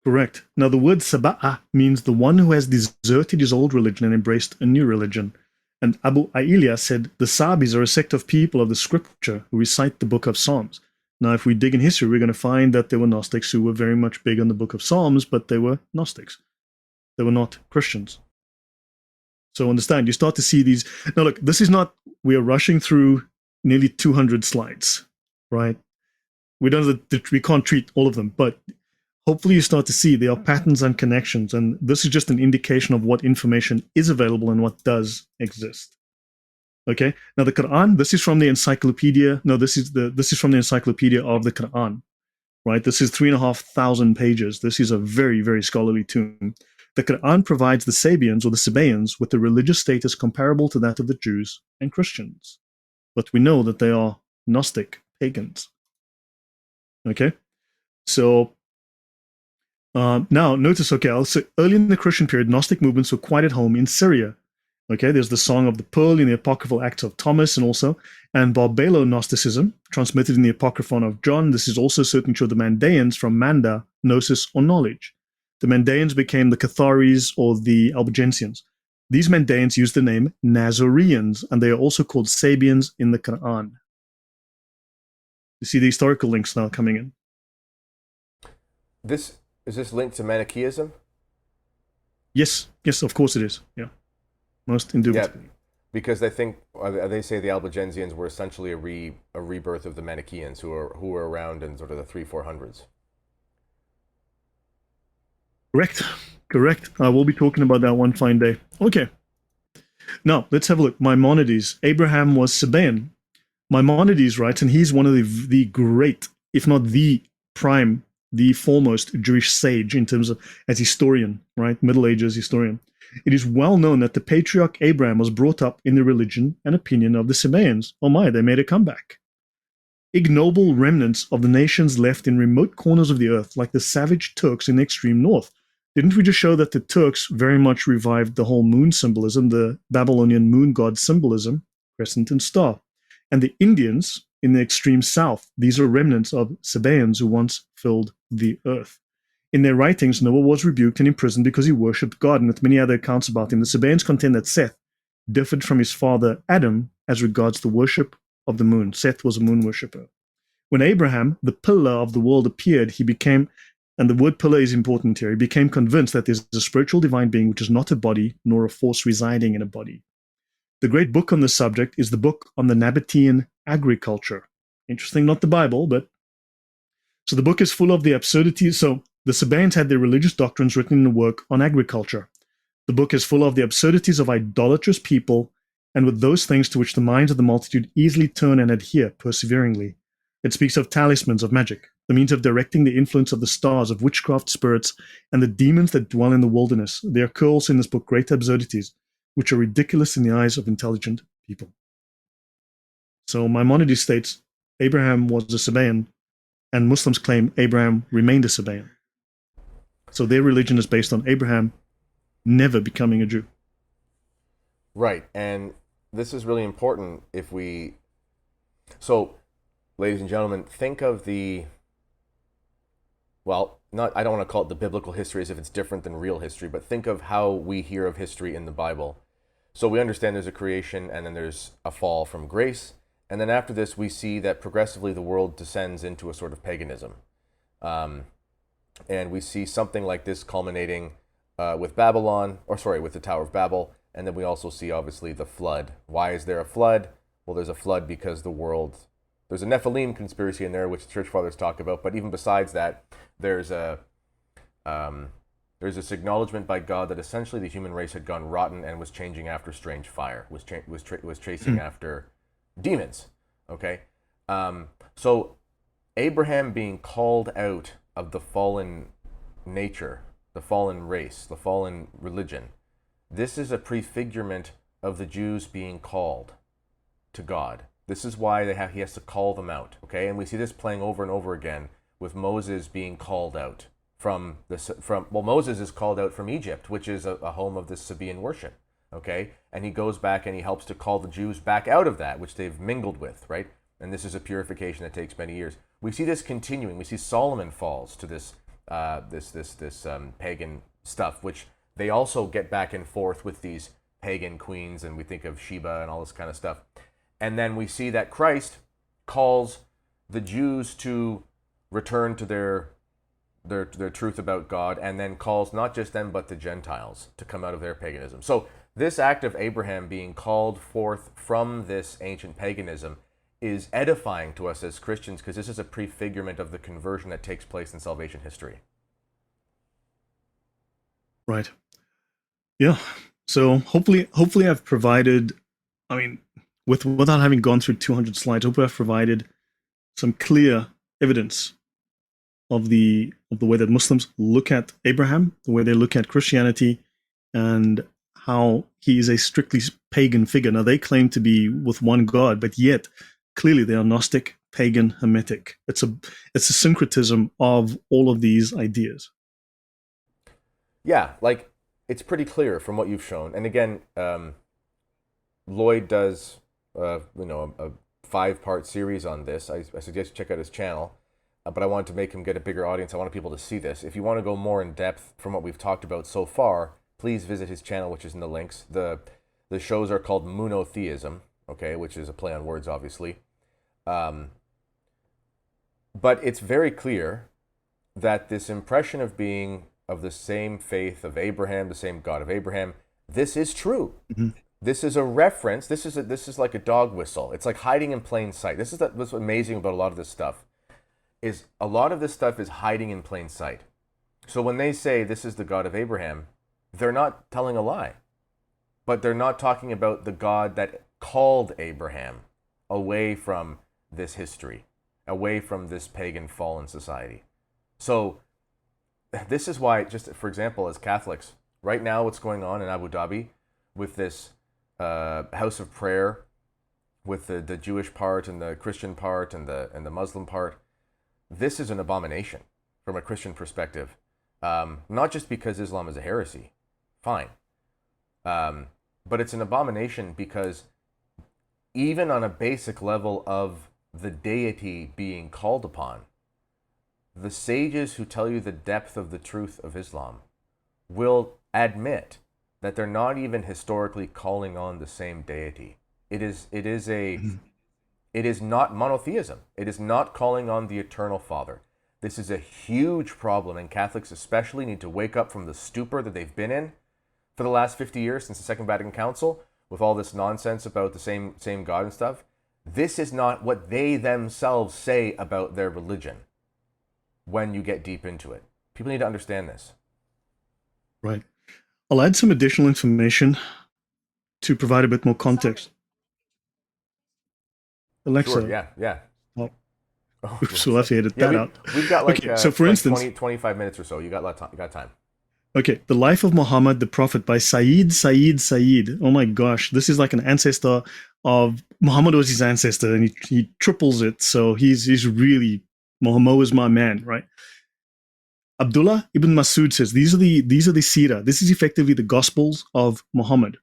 Correct. Now, the word Saba'a means the one who has deserted his old religion and embraced a new religion. And Abu Ailia said the Sabis are a sect of people of the scripture who recite the book of Psalms. Now, if we dig in history, we're going to find that there were Gnostics who were very much big on the book of Psalms, but they were Gnostics. They were not Christians. So understand, you start to see these. Now, look, this is not, we are rushing through nearly 200 slides, right? We can't treat all of them, but hopefully you start to see there are patterns and connections, and this is just an indication of what information is available and what does exist. Okay. Now the Quran, this is from the encyclopedia. No, this is from the encyclopedia of the Quran, right? This is 3,500 pages. This is a very, very scholarly tome. The Quran provides the Sabians or the Sabaeans with a religious status comparable to that of the Jews and Christians, but we know that they are Gnostic pagans. Okay. So now, notice, okay, I'll say early in the Christian period, Gnostic movements were quite at home in Syria. Okay, there's the Song of the Pearl in the Apocryphal Acts of Thomas, and Barbelo-Gnosticism, transmitted in the Apocryphon of John. This is also certainly true of the Mandaeans from Manda, Gnosis, or knowledge. The Mandaeans became the Catharis or the Albigensians. These Mandaeans used the name Nazareans, and they are also called Sabians in the Quran. You see the historical links now coming in. This is this linked to Manichaeism? Yes, yes, of course it is. Yeah, most Yeah, indubitably. because I think they say the Albigensians were essentially a rebirth of the Manichaeans who were around in sort of the 300s-400s. Correct. Correct. We'll be talking about that one fine day. Okay. Now, let's have a look. Maimonides. Abraham was Sabaean. Maimonides writes, and he's one of the great, if not the prime, the foremost Jewish sage in terms of as historian, right? Middle Ages historian. It is well known that the patriarch Abraham was brought up in the religion and opinion of the Sabaeans. Oh my, they made a comeback. Ignoble remnants of the nations left in remote corners of the earth, like the savage Turks in the extreme north. Didn't we just show that the Turks very much revived the whole moon symbolism, the Babylonian moon god symbolism, crescent and star? And the Indians in the extreme south, these are remnants of Sabaeans who once filled the earth. In their writings, Noah was rebuked and imprisoned because he worshipped God, and with many other accounts about him, the Sabaeans contend that Seth differed from his father Adam as regards the worship of the moon. Seth was a moon worshipper. When Abraham, the pillar of the world, appeared, he became, and the word pillar is important here, he became convinced that there's a spiritual divine being which is not a body nor a force residing in a body. The great book on this subject is the book on the Nabatean agriculture. Interesting, not the Bible, but so the book is full of the absurdities. So the Sabaeans had their religious doctrines written in a work on agriculture. The book is full of the absurdities of idolatrous people, and with those things to which the minds of the multitude easily turn and adhere perseveringly. It speaks of talismans, of magic, the means of directing the influence of the stars, of witchcraft spirits, and the demons that dwell in the wilderness. There occur also in this book great absurdities, which are ridiculous in the eyes of intelligent people. So Maimonides states Abraham was a Sabaean, and Muslims claim Abraham remained a Sabaean. So their religion is based on Abraham never becoming a Jew. Right, and this is really important if we. So, ladies and gentlemen, think of the. Well, not I don't want to call it the biblical history as if it's different than real history, but think of how we hear of history in the Bible. So we understand there's a creation and then there's a fall from grace, and then after this we see that progressively the world descends into a sort of paganism, um, and we see something like this culminating with Babylon, or sorry, with the Tower of Babel, and then we also see obviously the flood. Why is there a flood? Well, there's a flood because the world. There's a Nephilim conspiracy in there, which the church fathers talk about. But even besides that, there's this acknowledgement by God that essentially the human race had gone rotten and was changing after strange fire, was chasing after demons. Okay, so Abraham being called out of the fallen nature, the fallen race, the fallen religion, This is a prefigurement of the Jews being called to God. This is why he has to call them out, okay? And we see this playing over and over again with Moses being called out Moses is called out from Egypt, which is a home of this Sabian worship, okay? And he goes back and he helps to call the Jews back out of that, which they've mingled with, right? And this is a purification that takes many years. We see this continuing. We see Solomon falls to this pagan stuff, which they also get back and forth with these pagan queens, and we think of Sheba and all this kind of stuff. And then we see that Christ calls the Jews to return to their truth about God, and then calls not just them but the Gentiles to come out of their paganism. So this act of Abraham being called forth from this ancient paganism is edifying to us as Christians, because this is a prefigurement of the conversion that takes place in salvation history. Right. Yeah. So hopefully I've provided, I mean, without having gone through 200 slides, hopefully I've provided some clear evidence of the way that Muslims look at Abraham, the way they look at Christianity, and how he is a strictly pagan figure. Now, they claim to be with one God, but yet clearly they are Gnostic, pagan, Hermetic. It's a syncretism of all of these ideas. Yeah, like, it's pretty clear from what you've shown. And again, Lloyd does a 5-part series on this. I suggest you check out his channel. But I wanted to make him get a bigger audience. I wanted people to see this. If you want to go more in depth from what we've talked about so far, please visit his channel, which is in the links. The shows are called monotheism, okay, which is a play on words, obviously. But it's very clear that this impression of being of the same faith of Abraham, the same God of Abraham, this is true. Mm-hmm. This is a reference. This is like a dog whistle. It's like hiding in plain sight. This is what's amazing about a lot of this stuff. Is a lot of this stuff is hiding in plain sight. So when they say this is the God of Abraham, they're not telling a lie. But they're not talking about the God that called Abraham away from this history, away from this pagan fallen society. So this is why, just for example, as Catholics, right now what's going on in Abu Dhabi with this house of prayer, with the Jewish part and the Christian part and the Muslim part, this is an abomination from a Christian perspective. Not just because Islam is a heresy, fine. But it's an abomination because even on a basic level of the deity being called upon, the sages who tell you the depth of the truth of Islam will admit that they're not even historically calling on the same deity. It is not monotheism. It is not calling on the eternal Father. This is a huge problem, and Catholics especially need to wake up from the stupor that they've been in for the last 50 years since the Second Vatican Council, with all this nonsense about the same God and stuff. This is not what they themselves say about their religion when you get deep into it. People need to understand this. Right. I'll add some additional information to provide a bit more context. Alexa. Sure, yeah. Oh, oops, we'll have to edit that out. We've got like, okay, so for instance, 25 minutes or so. You got time. Okay, The Life of Muhammad the Prophet by Sayyid. Oh my gosh, this is like an ancestor of Muhammad was his ancestor, and he triples it. So he's really, Muhammad is my man, right? Abdullah ibn Masud says these are the seerah. This is effectively the Gospels of Muhammad.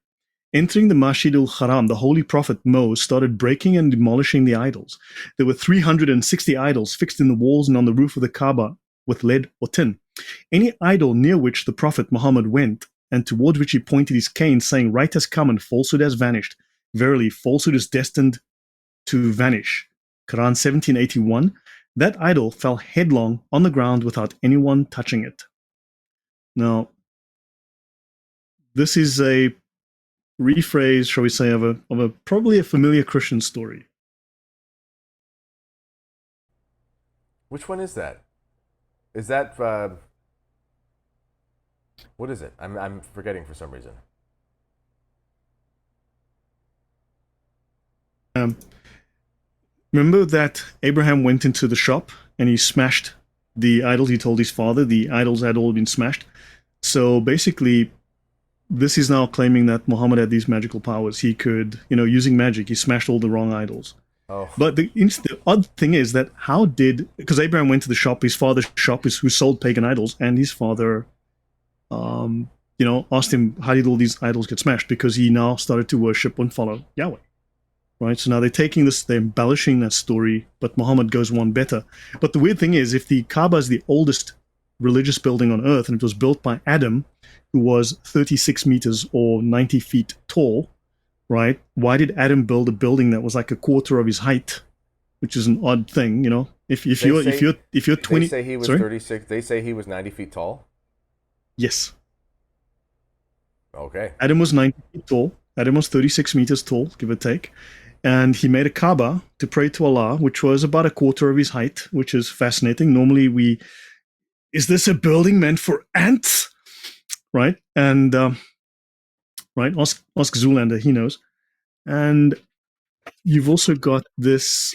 Entering the Masjid al-Haram, the Holy Prophet Mo started breaking and demolishing the idols. There were 360 idols fixed in the walls and on the roof of the Kaaba with lead or tin. Any idol near which the Prophet Muhammad went and toward which he pointed his cane, saying, "Right has come and falsehood has vanished. Verily, falsehood is destined to vanish." Quran 1781. That idol fell headlong on the ground without anyone touching it. Now, this is a rephrase, shall we say, of a probably a familiar Christian story. Which one is that? Is that what is it? I'm forgetting for some reason. Remember that Abraham went into the shop and he smashed the idols. He told his father the idols had all been smashed. So basically, this is now claiming that Muhammad had these magical powers. He could, using magic, he smashed all the wrong idols. Oh, But the odd thing is that because Abraham went to the shop, his father's shop, who sold pagan idols, and his father, asked him, how did all these idols get smashed? Because he now started to worship and follow Yahweh. Right? So now they're taking this, they're embellishing that story, but Muhammad goes one better. But the weird thing is, if the Kaaba is the oldest religious building on earth, and it was built by Adam, who was 36 meters or 90 feet tall, right? Why did Adam build a building that was like a quarter of his height, which is an odd thing, If you're 20, they say he was sorry? 36. They say he was 90 feet tall. Yes, Okay. Adam was 90 feet tall. Adam was 36 meters tall, give or take. And he made a Kaaba to pray to Allah, which was about a quarter of his height, which is fascinating. Normally is this a building meant for ants? Right? And, right, ask Zoolander, he knows. And you've also got this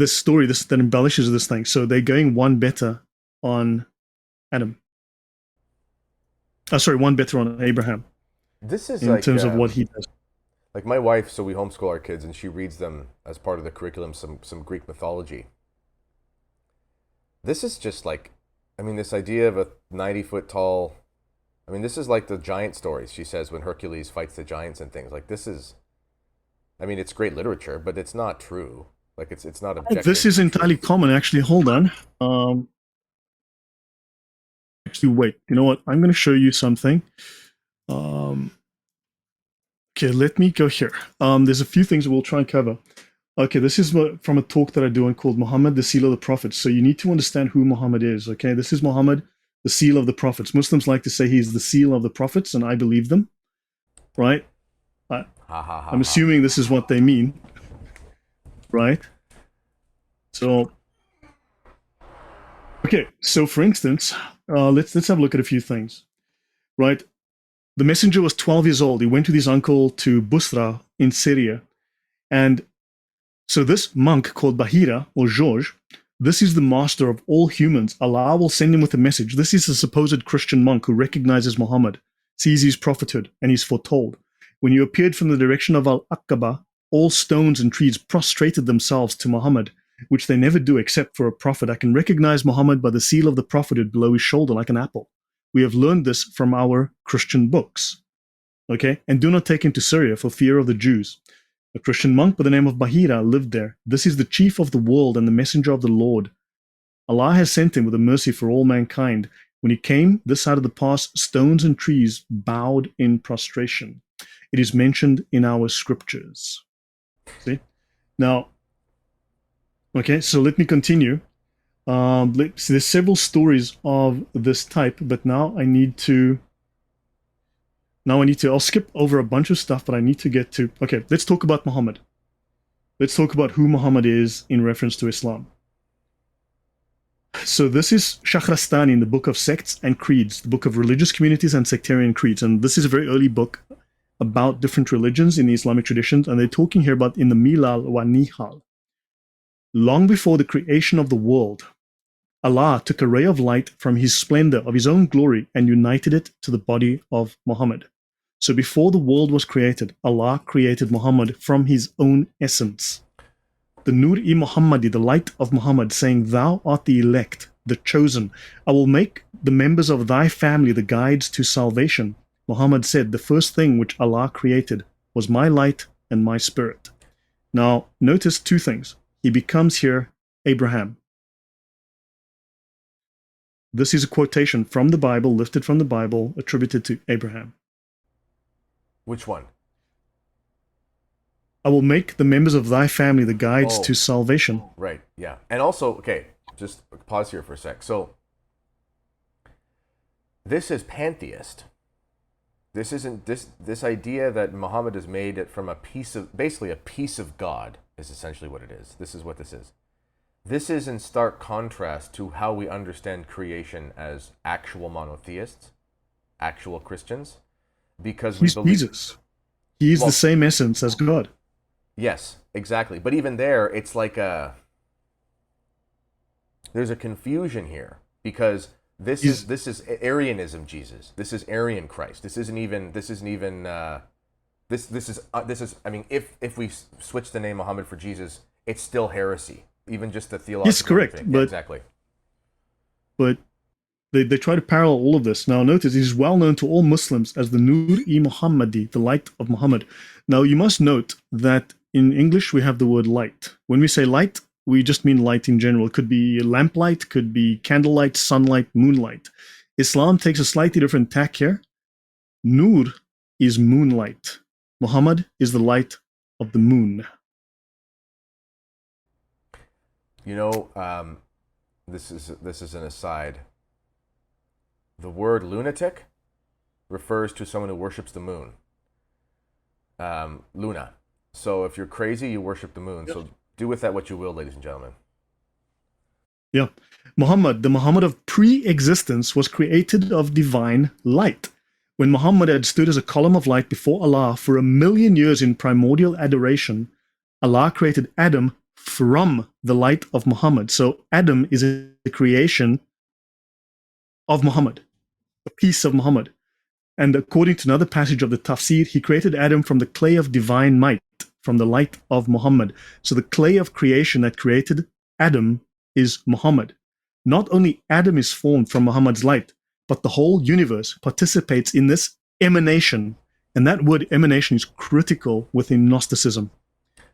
story that embellishes this thing. So they're going one better on Adam. One better on Abraham. This is in terms of what he does. Like my wife, so we homeschool our kids, and she reads them as part of the curriculum some Greek mythology. This is just like, this idea of a 90-foot tall. This is like the giant stories. She says when Hercules fights the giants and things like this is. It's great literature, but it's not true. Like it's not objective. This is entirely common, actually. Hold on. Actually, wait. You know what? I'm going to show you something. Okay, let me go here. There's a few things we'll try and cover. Okay, this is from a talk that I do called Muhammad, the Seal of the Prophets. So you need to understand who Muhammad is, okay? This is Muhammad, the Seal of the Prophets. Muslims like to say he's the Seal of the Prophets, and I believe them, right? I'm assuming this is what they mean, right? So, okay, so for instance, let's have a look at a few things, right? The messenger was 12 years old. He went with his uncle to Busra in Syria. And so this monk called Bahira, or George, this is the master of all humans. Allah will send him with a message. This is a supposed Christian monk who recognizes Muhammad, sees his prophethood, and he's foretold. When you appeared from the direction of Al-Aqaba, all stones and trees prostrated themselves to Muhammad, which they never do except for a prophet. I can recognize Muhammad by the seal of the prophethood below his shoulder like an apple. We have learned this from our Christian books. Okay? And do not take him to Syria for fear of the Jews. A Christian monk by the name of Bahira lived there. This is the chief of the world and the messenger of the Lord. Allah has sent him with a mercy for all mankind. When he came this side of the pass, stones and trees bowed in prostration. It is mentioned in our scriptures. See? Now, okay, so let me continue. So there's several stories of this type, but now I need to, I'll skip over a bunch of stuff, but I need to get to, okay, let's talk about Muhammad. Let's talk about who Muhammad is in reference to Islam. So this is Shahrastani in the Book of Sects and Creeds, the Book of Religious Communities and Sectarian Creeds. And this is a very early book about different religions in the Islamic traditions. And they're talking here about in the Milal wa Nihal. Long before the creation of the world, Allah took a ray of light from his splendor, of his own glory, and united it to the body of Muhammad. So before the world was created, Allah created Muhammad from his own essence. The Nur-i Muhammadi, the light of Muhammad, saying, "Thou art the elect, the chosen. I will make the members of thy family the guides to salvation." Muhammad said, the first thing which Allah created was my light and my spirit. Now, notice two things. He becomes here Abraham. This is a quotation from the Bible, lifted from the Bible, attributed to Abraham. Which one? I will make the members of thy family the guides to salvation. Right, yeah. And also, okay, just pause here for a sec. So, this is pantheist. This isn't, this idea that Muhammad is made from a piece of, basically a piece of God is essentially what it is. This is what this is. This is in stark contrast to how we understand creation as actual monotheists, actual Christians, because we believe Jesus. He is the same essence as God. Yes, exactly. But even there, it's like there's a confusion here, because He's This is Arianism Jesus. This is Arian Christ. This is I mean if we switch the name Muhammad for Jesus, it's still heresy. Even just the yes, theological correct, thing. Yeah, exactly. but they try to parallel all of this. Now, notice he's well known to all Muslims as the Nur-i-Muhammadi, the light of Muhammad. Now, you must note that in English we have the word light. When we say light, we just mean light in general. It could be lamplight, could be candlelight, sunlight, moonlight. Islam takes a slightly different tack here. Nur is moonlight. Muhammad is the light of the moon. You know, this is an aside. The word lunatic refers to someone who worships the moon. Luna. So if you're crazy, you worship the moon. Yep. So do with that what you will, ladies and gentlemen. Yeah. Muhammad, the Muhammad of pre-existence, was created of divine light. When Muhammad had stood as a column of light before Allah for 1,000,000 years in primordial adoration, Allah created Adam from the light of Muhammad. So Adam is a creation of Muhammad, a piece of Muhammad. And according to another passage of the Tafsir, he created Adam from the clay of divine might, from the light of Muhammad. So the clay of creation that created Adam is Muhammad. Not only Adam is formed from Muhammad's light, but the whole universe participates in this emanation. And that word emanation is critical within Gnosticism.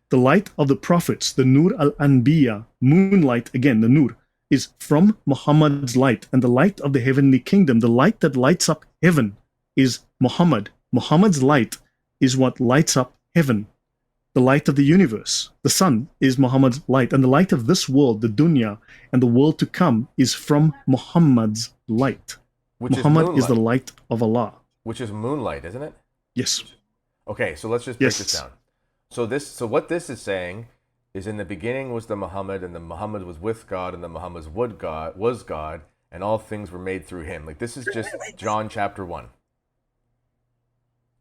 The light of the prophets, the Nur al-Anbiya, moonlight, again, the Nur, is from Muhammad's light. And the light of the heavenly kingdom, the light that lights up heaven, is Muhammad. Muhammad's light is what lights up heaven. The light of the universe, the sun, is Muhammad's light. And the light of this world, the dunya, and the world to come is from Muhammad's light. Muhammad is the light of Allah. Which is moonlight, isn't it? Yes. Okay, so let's just break this down. So what this is saying is, in the beginning was the Muhammad, and the Muhammad was with God, and the Muhammad was God, and all things were made through him. Like, this is just John chapter 1.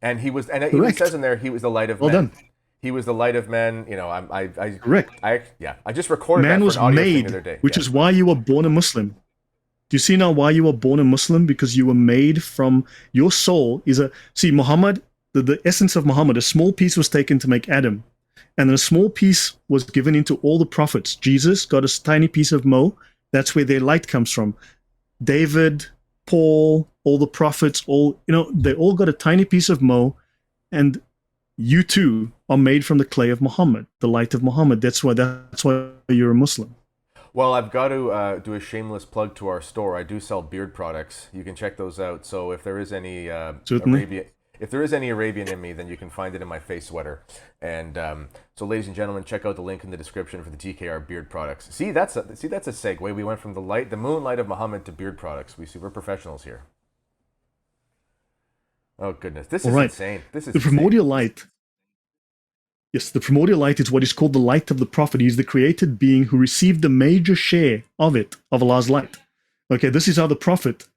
And he was, and it even says in there, he was the light of men. Done. He was the light of men. You know, correct. I just recorded man that for was an audio made, thing the other day. Which is why you were born a Muslim. Do you see now why you were born a Muslim? Because you were made from, your soul is Muhammad, the essence of Muhammad, a small piece was taken to make Adam. And then a small piece was given into all the prophets. Jesus got a tiny piece of Mo. That's where their light comes from. David, Paul, all the prophets, they all got a tiny piece of Mo. And you too are made from the clay of Muhammad, the light of Muhammad. That's why you're a Muslim. Well, I've got to do a shameless plug to our store. I do sell beard products. You can check those out. So if there is any Arabian in me, then you can find it in my face sweater. And so, ladies and gentlemen, check out the link in the description for the TKR beard products. See, that's a segue. We went from the moonlight of Muhammad to beard products. We're professionals here. Oh goodness, this is insane. This is the primordial light. Yes, the primordial light is what is called the light of the prophet. He is the created being who received the major share of Allah's light. Okay, this is how the prophet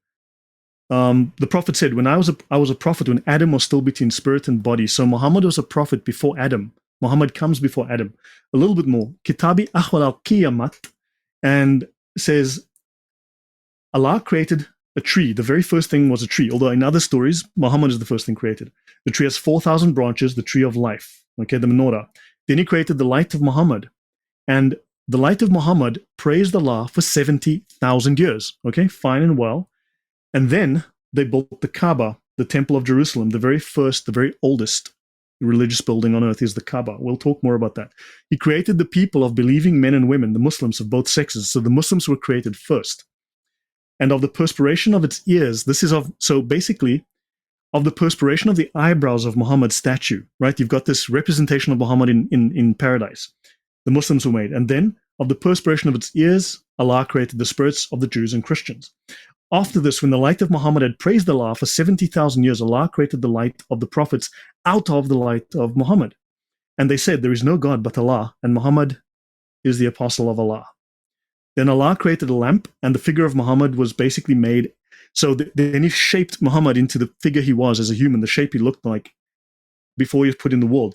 said, when I was a prophet when Adam was still between spirit and body. So Muhammad was a prophet before Adam. Muhammad comes before Adam. A little bit more. Kitabi Ahwal al-Qiyamat, and says Allah created a tree. The very first thing was a tree. Although in other stories, Muhammad is the first thing created. The tree has 4,000 branches, the tree of life. Okay, the menorah. Then he created the light of Muhammad. And the light of Muhammad praised Allah for 70,000 years. Okay, fine and well. And then they built the Kaaba, the Temple of Jerusalem. The very first, the very oldest religious building on earth is the Kaaba. We'll talk more about that. He created the people of believing men and women, the Muslims of both sexes. So the Muslims were created first. And of the perspiration of its ears, of the perspiration of the eyebrows of Muhammad's statue, right? You've got this representation of Muhammad in paradise. The Muslims were made. And then of the perspiration of its ears, Allah created the spirits of the Jews and Christians. After this, when the light of Muhammad had praised Allah for 70,000 years, Allah created the light of the prophets out of the light of Muhammad. And they said, there is no God but Allah, and Muhammad is the apostle of Allah. Then Allah created a lamp, and the figure of Muhammad was basically made. So then he shaped Muhammad into the figure he was as a human, the shape he looked like before he was put in the world.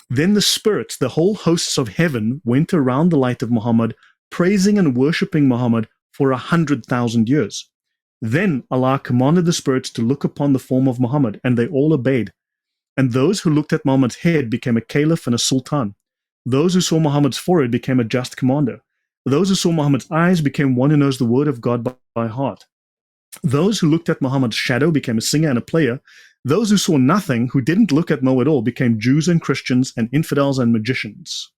Then the spirits, the whole hosts of heaven, went around the light of Muhammad, praising and worshipping Muhammad for 100,000 years. Then Allah commanded the spirits to look upon the form of Muhammad, and they all obeyed. And those who looked at Muhammad's head became a caliph and a sultan. Those who saw Muhammad's forehead became a just commander. Those who saw Muhammad's eyes became one who knows the word of God by heart. Those who looked at Muhammad's shadow became a singer and a player. Those who saw nothing, who didn't look at Mo at all, became Jews and Christians and infidels and magicians.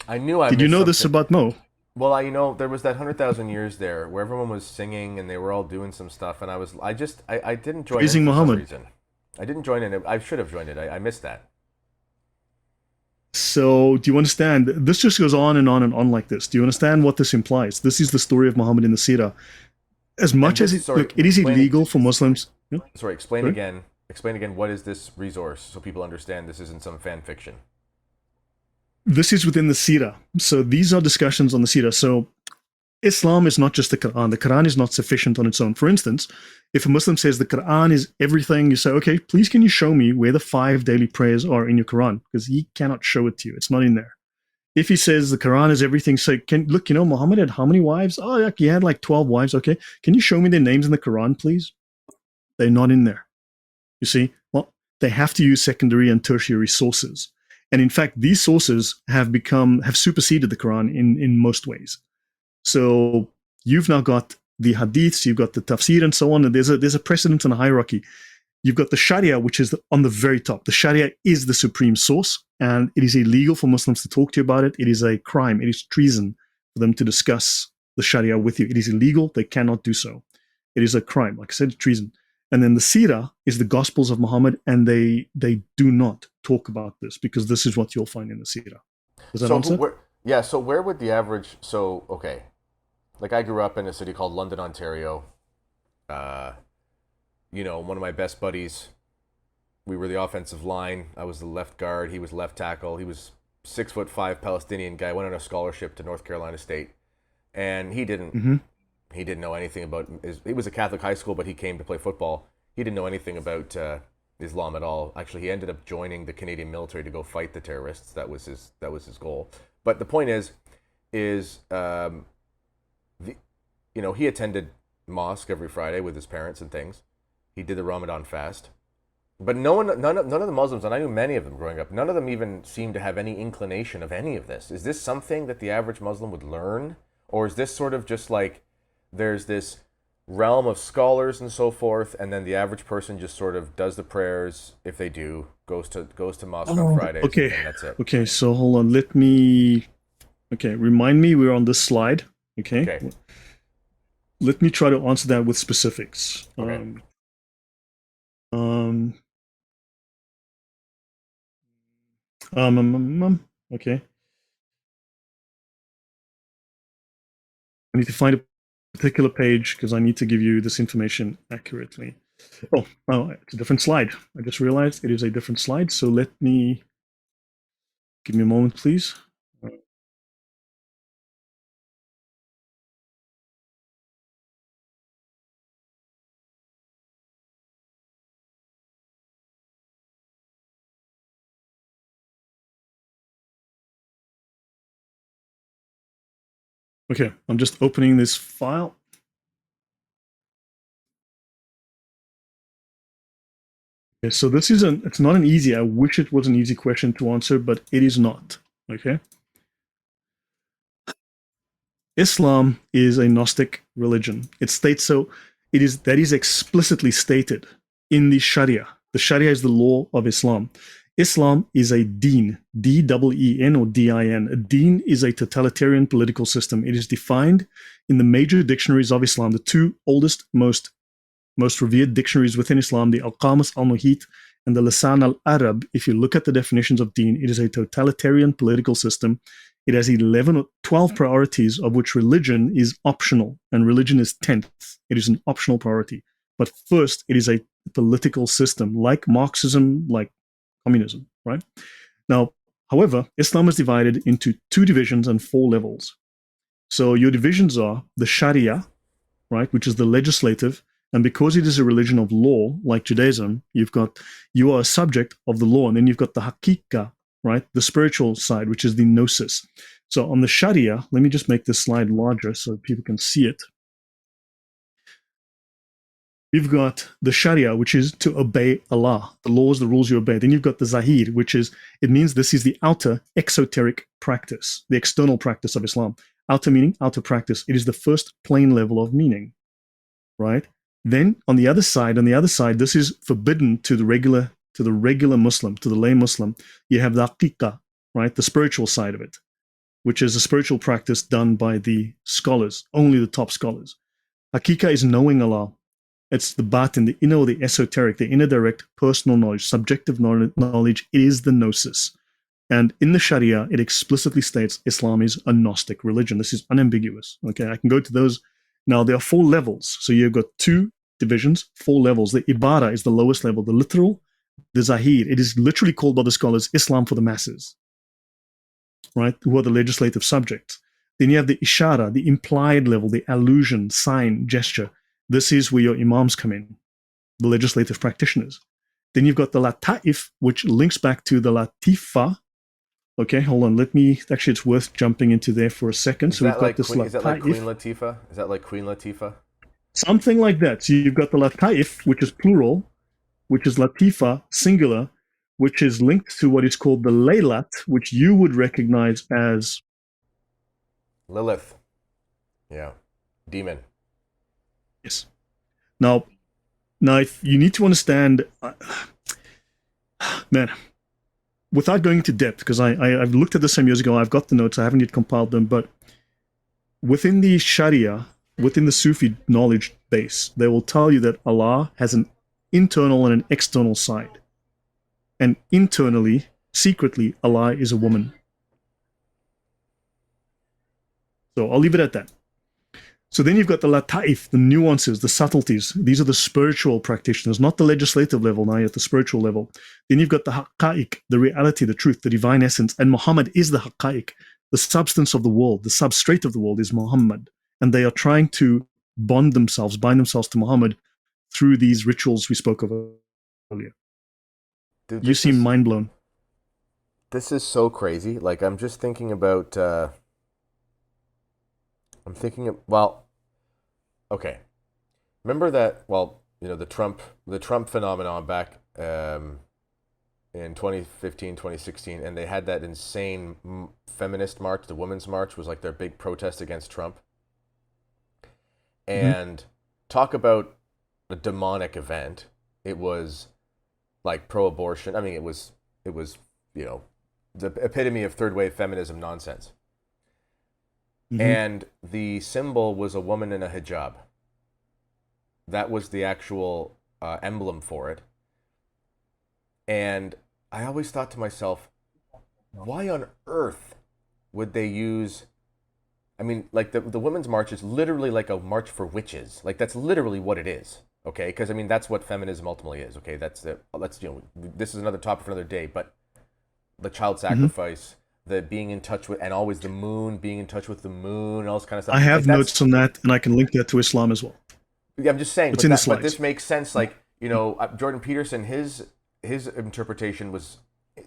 I knew I Did you missed know this something. about Mo? Well, there was that 100,000 years there where everyone was singing and they were all doing some stuff, and I didn't join in Praising for some Muhammad. reason. I didn't join in. I should have joined it. I missed that. So, do you understand? This just goes on and on and on like this. Do you understand what this implies? This is the story of Muhammad in the Sirah. As And much as this, sorry, it is explain illegal for Muslims. Yeah, sorry, explain sorry? again. Explain again. What is this resource so people understand this isn't some fan fiction? This is within the Sirah. So these are discussions on the Sirah. So Islam is not just the Quran. The Quran is not sufficient on its own. For instance, if a Muslim says the Quran is everything, you say, okay, please can you show me where the 5 daily prayers are in your Quran? Because he cannot show it to you. It's not in there. If he says the Quran is everything, say, look, Muhammad had how many wives? Oh, yeah, he had like 12 wives. Okay. Can you show me their names in the Quran, please? They're not in there. You see? Well, they have to use secondary and tertiary sources. And in fact, these sources have superseded the Quran in most ways. So you've now got the hadiths, you've got the tafsir and so on, and there's a precedent and a hierarchy. You've got the Sharia, which is on the very top. The Sharia is the supreme source, and it is illegal for Muslims to talk to you about it. It is a crime. It is treason for them to discuss the Sharia with you. It is illegal. They cannot do so. It is a crime. Like I said, treason. And then the Sirah is the Gospels of Muhammad, and they do not talk about this because this is what you'll find in the Sirah. Does that So answer? yeah. So where would the average? So okay, like I grew up in a city called London, Ontario. Uh, one of my best buddies. We were the offensive line. I was the left guard. He was left tackle. He was 6'5" Palestinian guy. Went on a scholarship to North Carolina State, and he didn't. Mm-hmm. He didn't know anything about. He was a Catholic high school, but he came to play football. He didn't know anything about Islam at all. Actually, he ended up joining the Canadian military to go fight the terrorists. That was his goal. But the point is he attended mosque every Friday with his parents and things. He did the Ramadan fast. But none of the Muslims, and I knew many of them growing up, none of them even seemed to have any inclination of any of this. Is this something that the average Muslim would learn? Or is this sort of just like there's this realm of scholars and so forth, and then the average person just sort of does the prayers, if they do, goes to mosque on Fridays, Okay. and that's it. Okay, so hold on. Remind me we're on this slide. Okay. Okay. Let me try to answer that with specifics. Okay. Okay. I need to find a particular page because I need to give you this information accurately. Oh, it's a different slide. I just realized it is a different slide. So give me a moment, please. Okay, I'm just opening this file. Okay, so it's not an easy, I wish it was an easy question to answer, but it is not. Okay. Islam is a Gnostic religion. It states so. That is explicitly stated in the Sharia. The Sharia is the law of Islam. Islam is a deen, D-E-E-N or D-I-N. A deen is a totalitarian political system. It is defined in the major dictionaries of Islam, the two oldest, most revered dictionaries within Islam, the Al-Qamus al-Muhit and the Lisan al-Arab. If you look at the definitions of deen, it is a totalitarian political system. It has 11 or 12 priorities, of which religion is optional, and religion is 10th. It is an optional priority. But first, it is a political system, like Marxism, like communism, right? Now, however, Islam is divided into 2 divisions and 4 levels. So your divisions are the Sharia, right, which is the legislative, and because it is a religion of law, like Judaism, you are a subject of the law, and then you've got the Hakika, right, the spiritual side, which is the Gnosis. So on the Sharia, let me just make this slide larger so people can see it. We've got the Sharia, which is to obey Allah, the laws, the rules you obey. Then you've got the Zahir, which is, it means this is the outer exoteric practice, the external practice of Islam. Outer meaning, outer practice. It is the first plane level of meaning, right? Then on the other side, this is forbidden to the regular Muslim, to the lay Muslim. You have the Aqiqah, right? The spiritual side of it, which is a spiritual practice done by the scholars, only the top scholars. Hakika is knowing Allah. It's the batin, the inner or the esoteric, the inner direct personal knowledge, subjective knowledge. It is the gnosis. And in the Sharia, it explicitly states Islam is a Gnostic religion. This is unambiguous. Okay, I can go to those. Now, there are 4 levels. So you've got 2 divisions, 4 levels. The Ibara is the lowest level, the literal, the Zahir. It is literally called by the scholars Islam for the masses, right? Who are the legislative subjects. Then you have the Ishara, the implied level, the allusion, sign, gesture. This is where your imams come in, the legislative practitioners. Then you've got the Lataif, which links back to the Latifa. Okay, hold on. Actually, it's worth jumping into there for a second. So we've got this Lataif. Is that like Queen Latifah? Is that like Queen Latifah? Something like that. So you've got the Lataif, which is plural, which is Latifa, singular, which is linked to what is called the Laylat, which you would recognize as Lilith. Yeah. Demon. Yes. Now, if you need to understand, man, without going into depth, because I've looked at this some years ago, I've got the notes, I haven't yet compiled them, but within the Sharia, within the Sufi knowledge base, they will tell you that Allah has an internal and an external side. And internally, secretly, Allah is a woman. So I'll leave it at that. So then you've got the lataif, the nuances, the subtleties. These are the spiritual practitioners, not the legislative level, now you're at the spiritual level. Then you've got the haqqa'iq, the reality, the truth, the divine essence. And Muhammad is the haqqa'iq. The substance of the world, the substrate of the world is Muhammad. And they are trying to bind themselves to Muhammad through these rituals we spoke of earlier. Dude, you seem mind blown. This is so crazy. Like, I'm just thinking about... well, okay. Remember that, well, the Trump phenomenon back in 2015, 2016, and they had that insane feminist march, the Women's March was like their big protest against Trump. And talk about a demonic event. It was like pro-abortion. I mean, it was the epitome of third wave feminism nonsense. And the symbol was a woman in a hijab. That was the actual emblem for it. And I always thought to myself, why on earth would they use... I mean, like the Women's March is literally like a march for witches. Like, that's literally what it is. Okay? Because, I mean, that's what feminism ultimately is. Okay? This is another topic for another day, but the child sacrifice... the being in touch with, and always the moon, being in touch with the moon, all this kind of stuff. I have notes on that, and I can link that to Islam as well. Yeah, I'm just saying, but this makes sense. Like, Jordan Peterson, his interpretation was,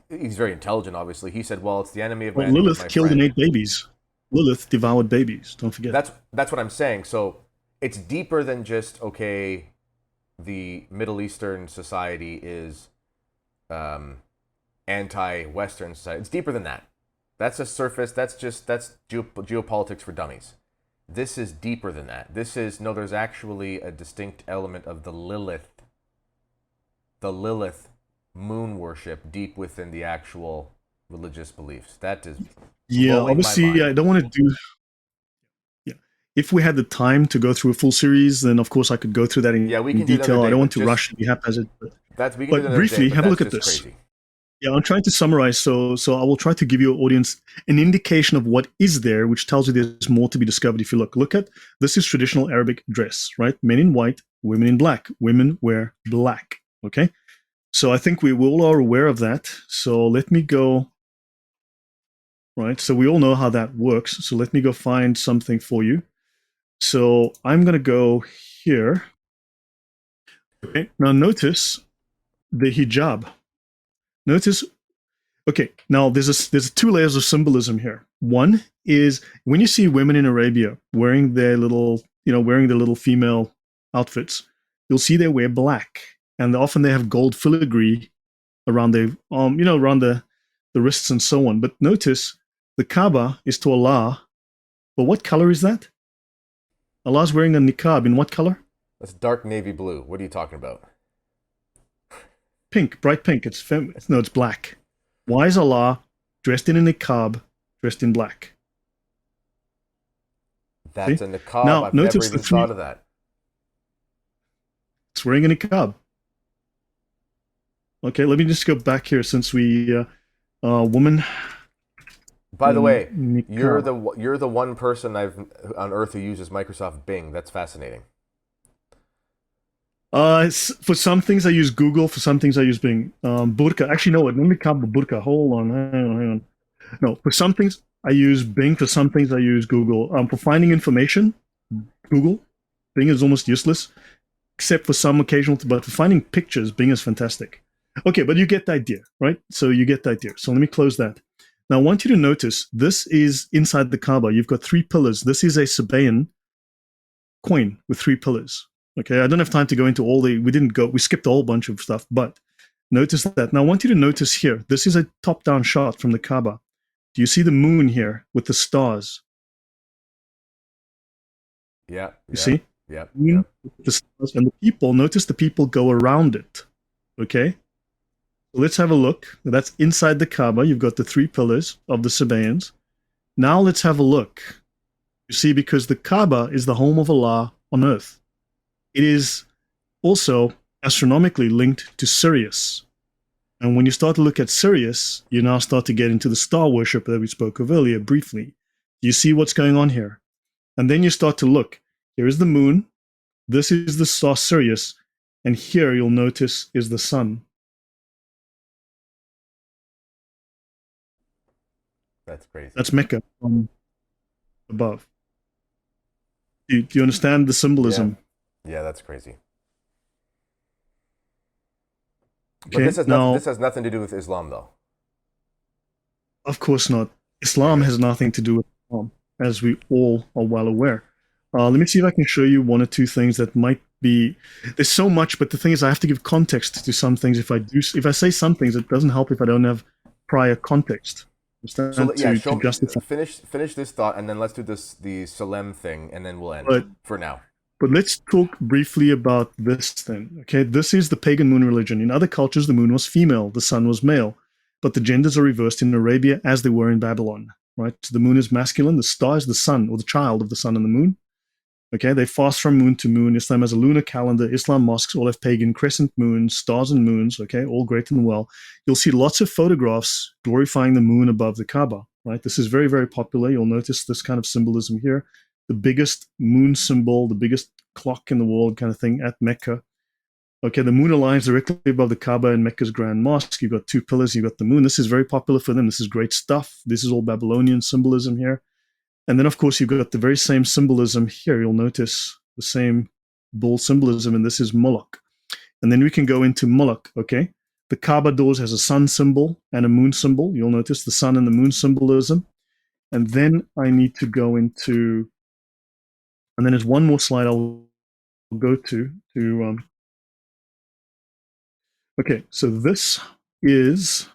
he's very intelligent, obviously. He said, well, it's the enemy of man. Lilith killed and ate babies. Lilith devoured babies. Don't forget. That's what I'm saying. So it's deeper than just, okay, the Middle Eastern society is anti-Western society. It's deeper than that. That's a surface. That's geopolitics for dummies. This is deeper than that. There's actually a distinct element of the Lilith moon worship deep within the actual religious beliefs. That is obviously I don't want to do. Yeah, if we had the time to go through a full series, then of course I could go through that in detail. I don't want to rush and be haphazard. But briefly, have a look at this. Crazy. Yeah, I'm trying to summarize, so I will try to give your audience an indication of what is there, which tells you there's more to be discovered if you look at, this is traditional Arabic dress, right? Men in white, women in black. Women wear black, okay? So I think we all are aware of that. So let me go, right? So we all know how that works. So let me go find something for you. So I'm going to go here. Okay, now notice the hijab. Notice, okay, now there's 2 layers of symbolism here. One is when you see women in Arabia wearing their little female outfits, you'll see they wear black, and often they have gold filigree around their around the wrists and so on. But notice the Kaaba is to Allah. But what color is that? Allah's wearing a niqab in what color? That's dark navy blue. What are you talking about? Pink, bright pink. No, it's black. Why is Allah dressed in a niqab, dressed in black? That's See? a niqab. Now, I've never notice even the three. thought of that. It's wearing a niqab. Okay, let me just go back here since we woman. By the way, Niqab. you're the one person I've on earth who uses Microsoft Bing. That's fascinating. For some things I use Google. For some things I use Bing. Burqa. Actually, no. Let me count the Burqa. Hold on. Hang on. No, for some things I use Bing. For some things I use Google. For finding information, Google. Bing is almost useless, except for some occasional. But for finding pictures, Bing is fantastic. Okay, but you get the idea, right? So you get the idea. So let me close that. Now I want you to notice this is inside the Kaaba. You've got 3 pillars. This is a Sabian coin with 3 pillars. Okay, I don't have time to go into we skipped a whole bunch of stuff, but notice that. Now I want you to notice here, this is a top-down shot from the Kaaba. Do you see the moon here with the stars? Yeah. You see? Yeah. Moon with the stars, and notice the people go around it. Okay? So let's have a look. That's inside the Kaaba. You've got the 3 pillars of the Sabians. Now let's have a look. You see, because the Kaaba is the home of Allah on earth. It is also astronomically linked to Sirius. And when you start to look at Sirius, you now start to get into the star worship that we spoke of earlier briefly. You see what's going on here. And then you start to look. Here is the moon. This is the star Sirius. And here you'll notice is the sun. That's crazy. That's Mecca from above. Do you understand the symbolism? Yeah, that's crazy. Okay, But this has nothing to do with Islam, though. Of course not. Islam has nothing to do with Islam, as we all are well aware. Let me see if I can show you 1 or 2 things that might be. There's so much, but the thing is, I have to give context to some things. If I say some things, it doesn't help if I don't have prior context. So yeah, finish this thought, and then let's do the Salem thing, and then we'll end for now. But let's talk briefly about this then. Okay, this is the pagan moon religion. In other cultures, the moon was female, the sun was male, but the genders are reversed in Arabia as they were in Babylon. Right, so the moon is masculine, the star is the sun, or the child of the sun and the moon. Okay, they fast from moon to moon. Islam has a lunar calendar. Islam mosques all have pagan crescent moons, stars and moons. Okay, all great and well. You'll see lots of photographs glorifying the moon above the Kaaba. Right, this is very, very popular. You'll notice this kind of symbolism here. The biggest moon symbol, the biggest clock in the world kind of thing at Mecca. Okay, the moon aligns directly above the Kaaba and Mecca's Grand Mosque. You've got 2 pillars, you've got the moon. This is very popular for them. This is great stuff. This is all Babylonian symbolism here. And then, of course, you've got the very same symbolism here. You'll notice the same bull symbolism, and this is Moloch. And then we can go into Moloch, okay? The Kaaba doors has a sun symbol and a moon symbol. You'll notice the sun and the moon symbolism. And then I need to go into, and then there's one more slide I'll go to okay, so this is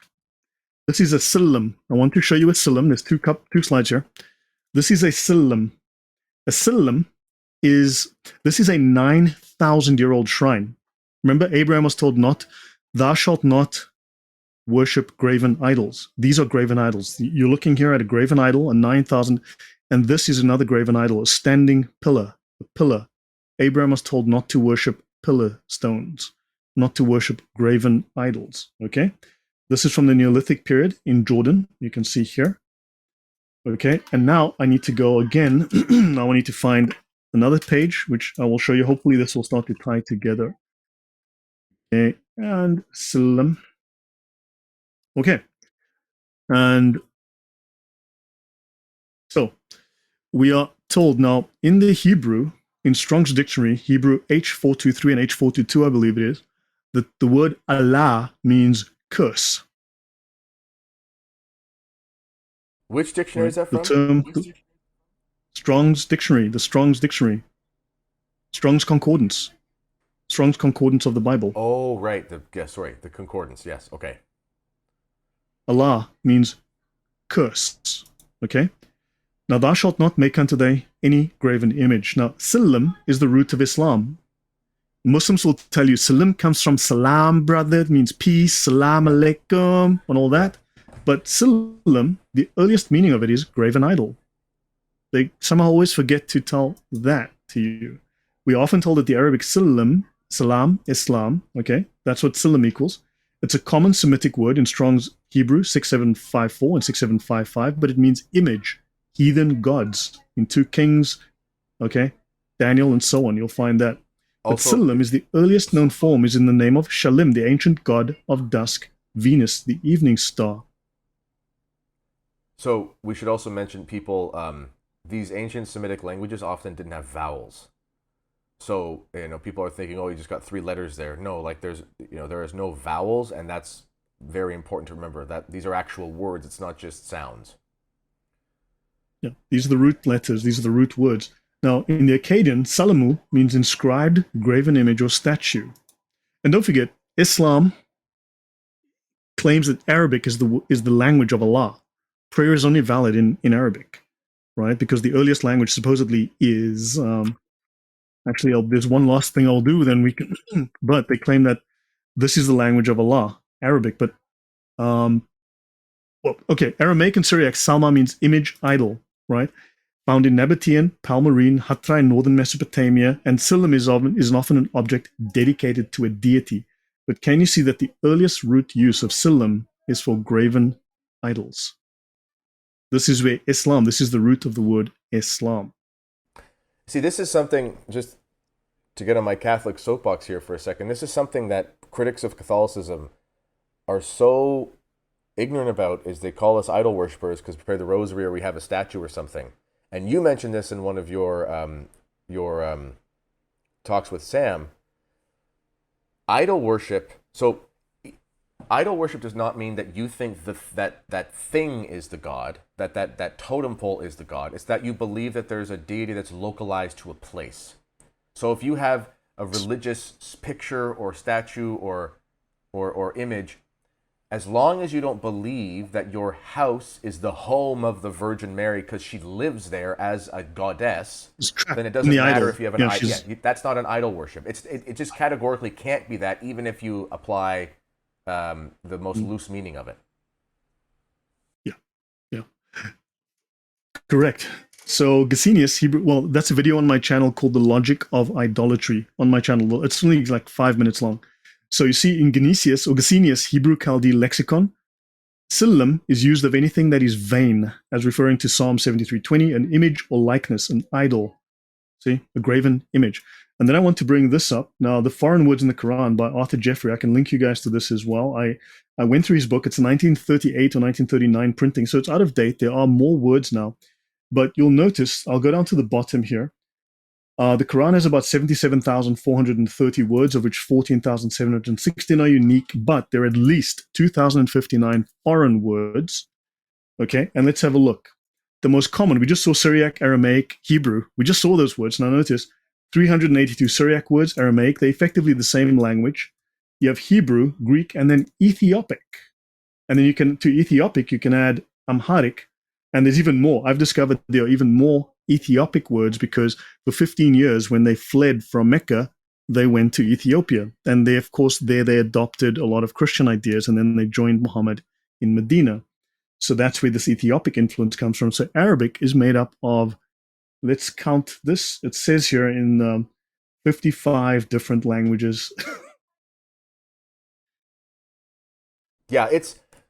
a Silam. I want to show you a Silam. There's 2 slides here. This is a Silam. A Silam this is a 9,000-year-old shrine. Remember, Abraham was told thou shalt not worship graven idols. These are graven idols. You're looking here at a graven idol, a 9,000, and this is another graven idol, a standing pillar, a pillar. Abraham was told not to worship pillar stones, not to worship graven idols, okay? This is from the Neolithic period in Jordan, you can see here. Okay, and now I need to go again. Now I need to find another page, which I will show you. Hopefully this will start to tie together. Okay, and Salam. Okay, and so we are told now in the Hebrew, in Strong's dictionary, Hebrew H423 and H422, I believe it is, that the word Allah means curse. Which dictionary is that from? The term Strong's dictionary, the Strong's dictionary, Strong's concordance. Strong's Concordance of the Bible. Oh, right. The concordance. Yes. Okay. Allah means curse. Okay? Now, thou shalt not make unto thee any graven image. Now, Salam is the root of Islam. Muslims will tell you Salam comes from salam, brother. It means peace, salam alaikum, and all that. But Salam, the earliest meaning of it is graven idol. They somehow always forget to tell that to you. We are often told that the Arabic Salam, Islam, okay, that's what Salam equals. It's a common Semitic word in Strong's Hebrew 6754 and 6755, but it means image, heathen gods. In 2 Kings, okay, Daniel, and so on, you'll find that. But Salam is the earliest known form, is in the name of Shalim, the ancient god of dusk, Venus, the evening star. So we should also mention people, these ancient Semitic languages often didn't have vowels. So, people are thinking, oh, you just got 3 letters there. No, like there is no vowels, and that's very important to remember, that these are actual words. It's not just sounds. Yeah, these are the root letters. These are the root words. Now, in the Akkadian, Salamu means inscribed, graven image, or statue. And don't forget, Islam claims that Arabic is the language of Allah. Prayer is only valid in Arabic, right? Because the earliest language supposedly is... actually, there's one last thing I'll do, then we can... but they claim that this is the language of Allah, Arabic. But, okay, Aramaic and Syriac, Salma means image, idol, right? Found in Nabatean, Palmyrene, Hatra in northern Mesopotamia, and Silam is often an object dedicated to a deity. But can you see that the earliest root use of Silam is for graven idols? This is where Islam, this is the root of the word Islam. See, this is something, just to get on my Catholic soapbox here for a second, this is something that critics of Catholicism are so ignorant about, is they call us idol worshippers because we pray the rosary or we have a statue or something. And you mentioned this in one of your talks with Sam. Idol worship. So, idol worship does not mean that you think that thing is the god, that totem pole is the god. It's that you believe that there's a deity that's localized to a place. So, if you have a religious picture or statue or image, as long as you don't believe that your house is the home of the Virgin Mary because she lives there as a goddess, then it doesn't matter if you have an idol. Yeah, that's not an idol worship. It just categorically can't be that, even if you apply the most loose meaning of it. Yeah. Correct. So Gesenius, Hebrew, well, that's a video on my channel called The Logic of Idolatry on my channel. It's only like 5 minutes long. So you see in Gesenius, Hebrew Chaldee lexicon, Silam is used of anything that is vain, as referring to Psalm 73:20, an image or likeness, an idol. See, a graven image. And then I want to bring this up. Now, The Foreign Words in the Quran by Arthur Jeffrey. I can link you guys to this as well. I went through his book. It's 1938 or 1939 printing, so it's out of date. There are more words now. But you'll notice, I'll go down to the bottom here. The Quran has about 77,430 words, of which 14,716 are unique, but there are at least 2,059 foreign words. Okay, and let's have a look. The most common, we just saw Syriac, Aramaic, Hebrew. We just saw those words. Now notice, 382 Syriac words, Aramaic. They're effectively the same language. You have Hebrew, Greek, and then Ethiopic. And then to Ethiopic, you can add Amharic. And there's even more. I've discovered there are even more Ethiopic words because for 15 years, when they fled from Mecca, they went to Ethiopia. And they, of course, they adopted a lot of Christian ideas, and then they joined Muhammad in Medina. So that's where this Ethiopic influence comes from. So Arabic is made up of, let's count this. It says here in 55 different languages. Yeah,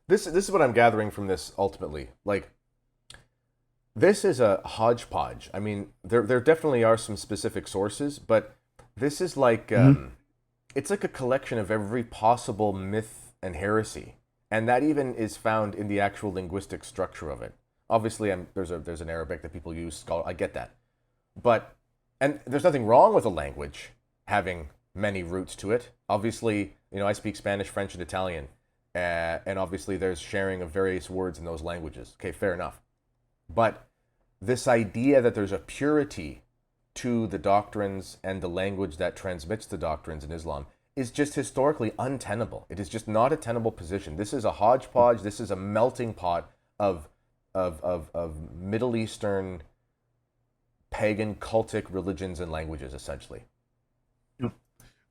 this is what I'm gathering from this ultimately. Like, this is a hodgepodge. I mean, there definitely are some specific sources, but this is like it's like a collection of every possible myth and heresy, and that even is found in the actual linguistic structure of it. Obviously, there's an Arabic that people use. I get that, and there's nothing wrong with a language having many roots to it. Obviously, I speak Spanish, French, and Italian, and obviously there's sharing of various words in those languages. Okay, fair enough. But this idea that there's a purity to the doctrines and the language that transmits the doctrines in Islam is just historically untenable. It is just not a tenable position. This is a hodgepodge. This is a melting pot of Middle Eastern pagan cultic religions and languages, essentially. Yeah.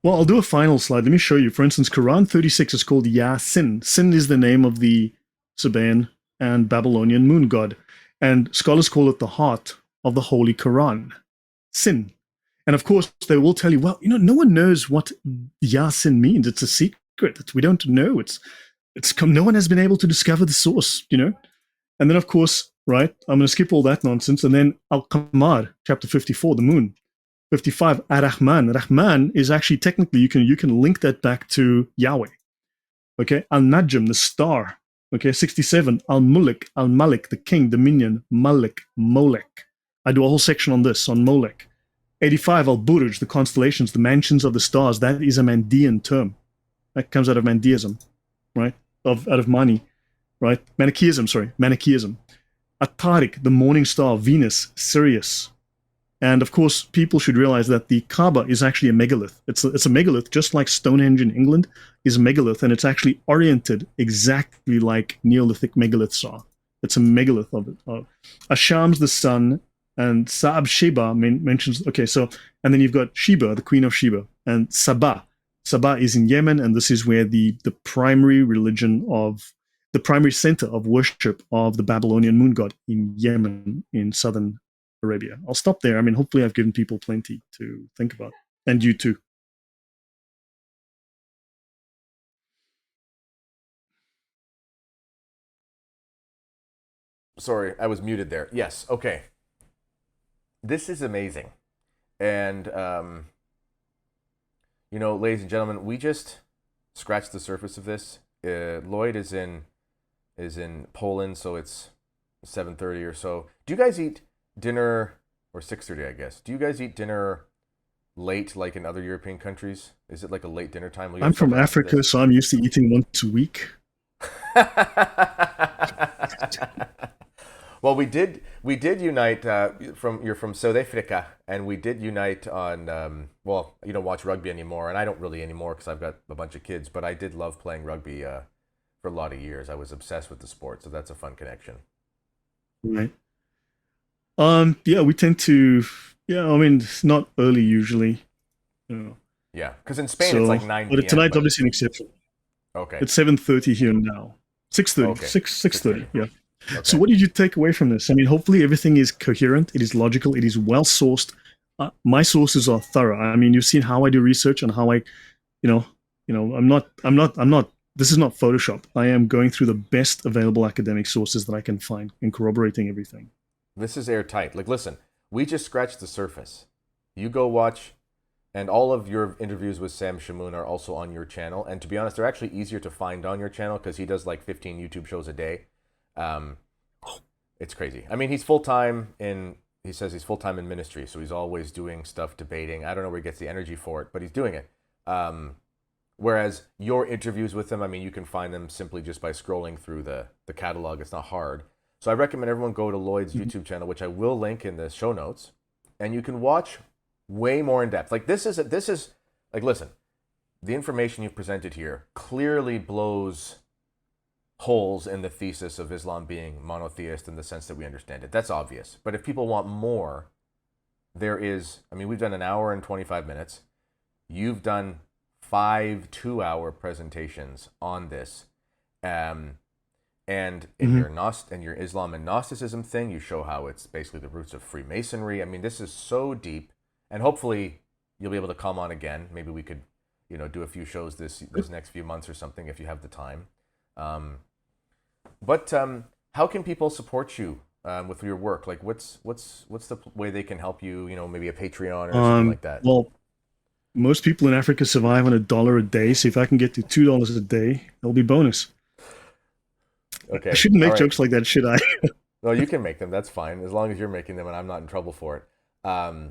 Well, I'll do a final slide. Let me show you. For instance, Quran 36 is called Yasin. Sin is the name of the Sabian and Babylonian moon god. And scholars call it the heart of the Holy Quran. Sin. And of course, they will tell you, well, no one knows what Yasin means. It's a secret. We don't know. No one has been able to discover the source, And then, of course, right, I'm going to skip all that nonsense. And then Al-Qamar, chapter 54, the moon. 55, Ar-Rahman. Rahman is actually technically, you can link that back to Yahweh. Okay, Al-Najm, the star. Okay, 67, Al-Mulk, Al-Malik, the king, dominion, Malik, Molek. I do a whole section on this, on Molek. 85, Al-Buruj, the constellations, the mansions of the stars. That is a Mandean term. That comes out of Mandeism, right? Out of Mani, right? Manichaeism. At-Tariq, the morning star, Venus, Sirius. And of course, people should realize that the Kaaba is actually a megalith. It's a megalith, just like Stonehenge in England is a megalith, and it's actually oriented exactly like Neolithic megaliths are. It's a megalith of it. Asham's the sun, and Sa'ab Sheba mentions, okay, so, and then you've got Sheba, the queen of Sheba, and Sabah. Sabah is in Yemen, and this is where the primary the primary center of worship of the Babylonian moon god in Yemen, in southern Arabia. I'll stop there. I mean, hopefully I've given people plenty to think about. And you too. Sorry, I was muted there. Yes, okay. This is amazing. And, ladies and gentlemen, we just scratched the surface of this. Lloyd is in Poland, so it's 7:30 or so. Do you guys eat dinner, or 6:30, I guess? Do you guys eat dinner late, like in other European countries? Is it like a late dinner time? I'm from Africa, so I'm used to eating once a week. Well, we did unite. You're from South Africa, and we did unite on. Well, you don't watch rugby anymore, and I don't really anymore because I've got a bunch of kids. But I did love playing rugby for a lot of years. I was obsessed with the sport, so that's a fun connection. Right. Yeah, we tend to. Yeah, I mean, it's not early usually. Yeah, because in Spain it's like 9 p.m. But tonight's obviously an exception. Okay. It's 7:30 here now. 6:30. Okay. 6:30. Yeah. Okay. So what did you take away from this? I mean, hopefully everything is coherent. It is logical. It is well sourced. My sources are thorough. I mean, you've seen how I do research and how I, I'm not. This is not Photoshop. I am going through the best available academic sources that I can find and corroborating everything. This is airtight. Like, listen, we just scratched the surface. You go watch, and all of your interviews with Sam Shamoun are also on your channel. And to be honest, they're actually easier to find on your channel because he does like 15 YouTube shows a day. It's crazy. I mean, he says he's full-time in ministry, so he's always doing stuff, debating. I don't know where he gets the energy for it, but he's doing it. Whereas your interviews with him, I mean, you can find them simply just by scrolling through the catalog. It's not hard. So I recommend everyone go to Lloyd's YouTube channel, which I will link in the show notes, and you can watch way more in depth. Like this is like, listen, the information you've presented here clearly blows holes in the thesis of Islam being monotheist in the sense that we understand it. That's obvious. But if people want more, we've done an hour and 25 minutes. You've done 5 2-hour presentations on this. And in your Islam and Gnosticism thing, you show how it's basically the roots of Freemasonry. I mean, this is so deep, and hopefully you'll be able to come on again. Maybe we could, do a few shows this next few months or something if you have the time. But how can people support you with your work? Like, what's the way they can help you? Maybe a Patreon or something like that. Well, most people in Africa survive on $1 a day. So if I can get to $2 a day, that'll be bonus. Okay. I shouldn't make jokes like that, should I? No, you can make them. That's fine, as long as you're making them and I'm not in trouble for it. Yeah.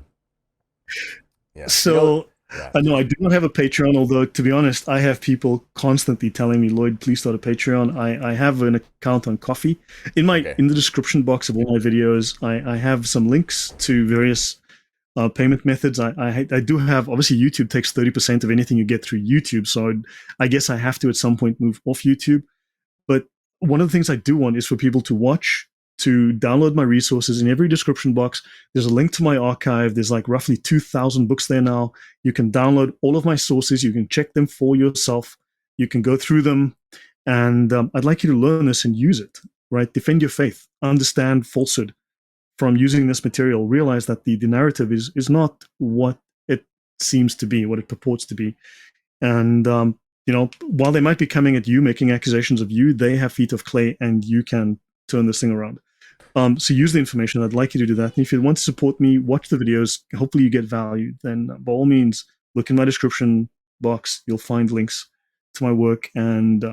So, no, I do not have a Patreon, although, to be honest, I have people constantly telling me, Lloyd, please start a Patreon. I have an account on Coffee. In the description box of all my videos, I have some links to various payment methods. I do have, obviously YouTube takes 30% of anything you get through YouTube, so I guess I have to at some point move off YouTube. But one of the things I do want is for people to watch, to download my resources. In every description box, there's a link to my archive. There's like roughly 2,000 books there now. You can download all of my sources. You can check them for yourself. You can go through them. And I'd like you to learn this and use it, right? Defend your faith, understand falsehood from using this material. Realize that the narrative is not what it seems to be, what it purports to be. And while they might be coming at you, making accusations of you, they have feet of clay, and you can turn this thing around. So use the information. I'd like you to do that. And if you want to support me, watch the videos. Hopefully you get value. Then by all means, look in my description box. You'll find links to my work, and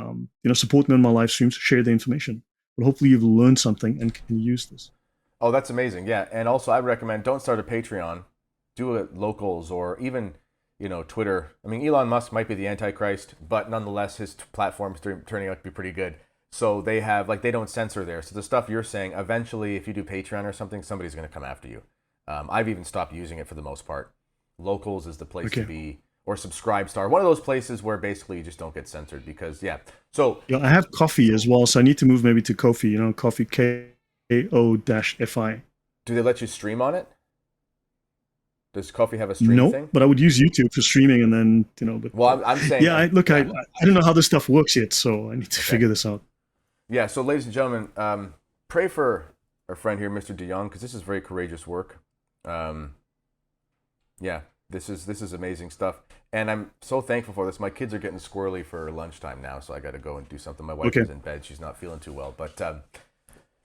support me on my live streams. Share the information. But hopefully you've learned something and can use this. Oh, that's amazing. Yeah, and also I recommend don't start a Patreon. Do it locals or even Twitter. I mean, Elon Musk might be the Antichrist, but nonetheless, his platform's turning out to be pretty good. So they have, they don't censor there. So the stuff you're saying, eventually, if you do Patreon or something, somebody's going to come after you. I've even stopped using it for the most part. Locals is the place to be, or Subscribestar. One of those places where basically you just don't get censored because, yeah. So I have Coffee as well, so I need to move maybe to Ko-fi, Coffee, KO-FI. Do they let you stream on it? Does Coffee have a stream thing? No, but I would use YouTube for streaming, and then, But, well, I'm saying... Yeah, I don't know how this stuff works yet, so I need to figure this out. Yeah, so ladies and gentlemen, pray for our friend here, Mr. de Jongh, because this is very courageous work. Yeah, this is amazing stuff. And I'm so thankful for this. My kids are getting squirrely for lunchtime now, so I got to go and do something. My wife is in bed. She's not feeling too well. But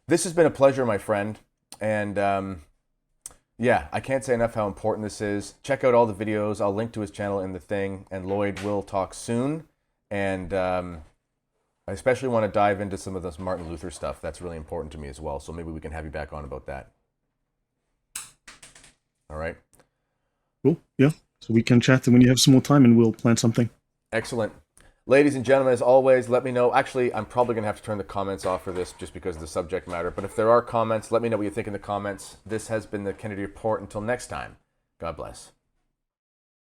this has been a pleasure, my friend. And... yeah, I can't say enough how important this is. Check out all the videos. I'll link to his channel in the thing. And Lloyd will talk soon. And I especially want to dive into some of this Martin Luther stuff. That's really important to me as well. So maybe we can have you back on about that. All right. Cool. Yeah. So we can chat when you have some more time, and we'll plan something. Excellent. Ladies and gentlemen, as always, let me know. Actually, I'm probably going to have to turn the comments off for this just because of the subject matter. But if there are comments, let me know what you think in the comments. This has been the Kennedy Report. Until next time, God bless.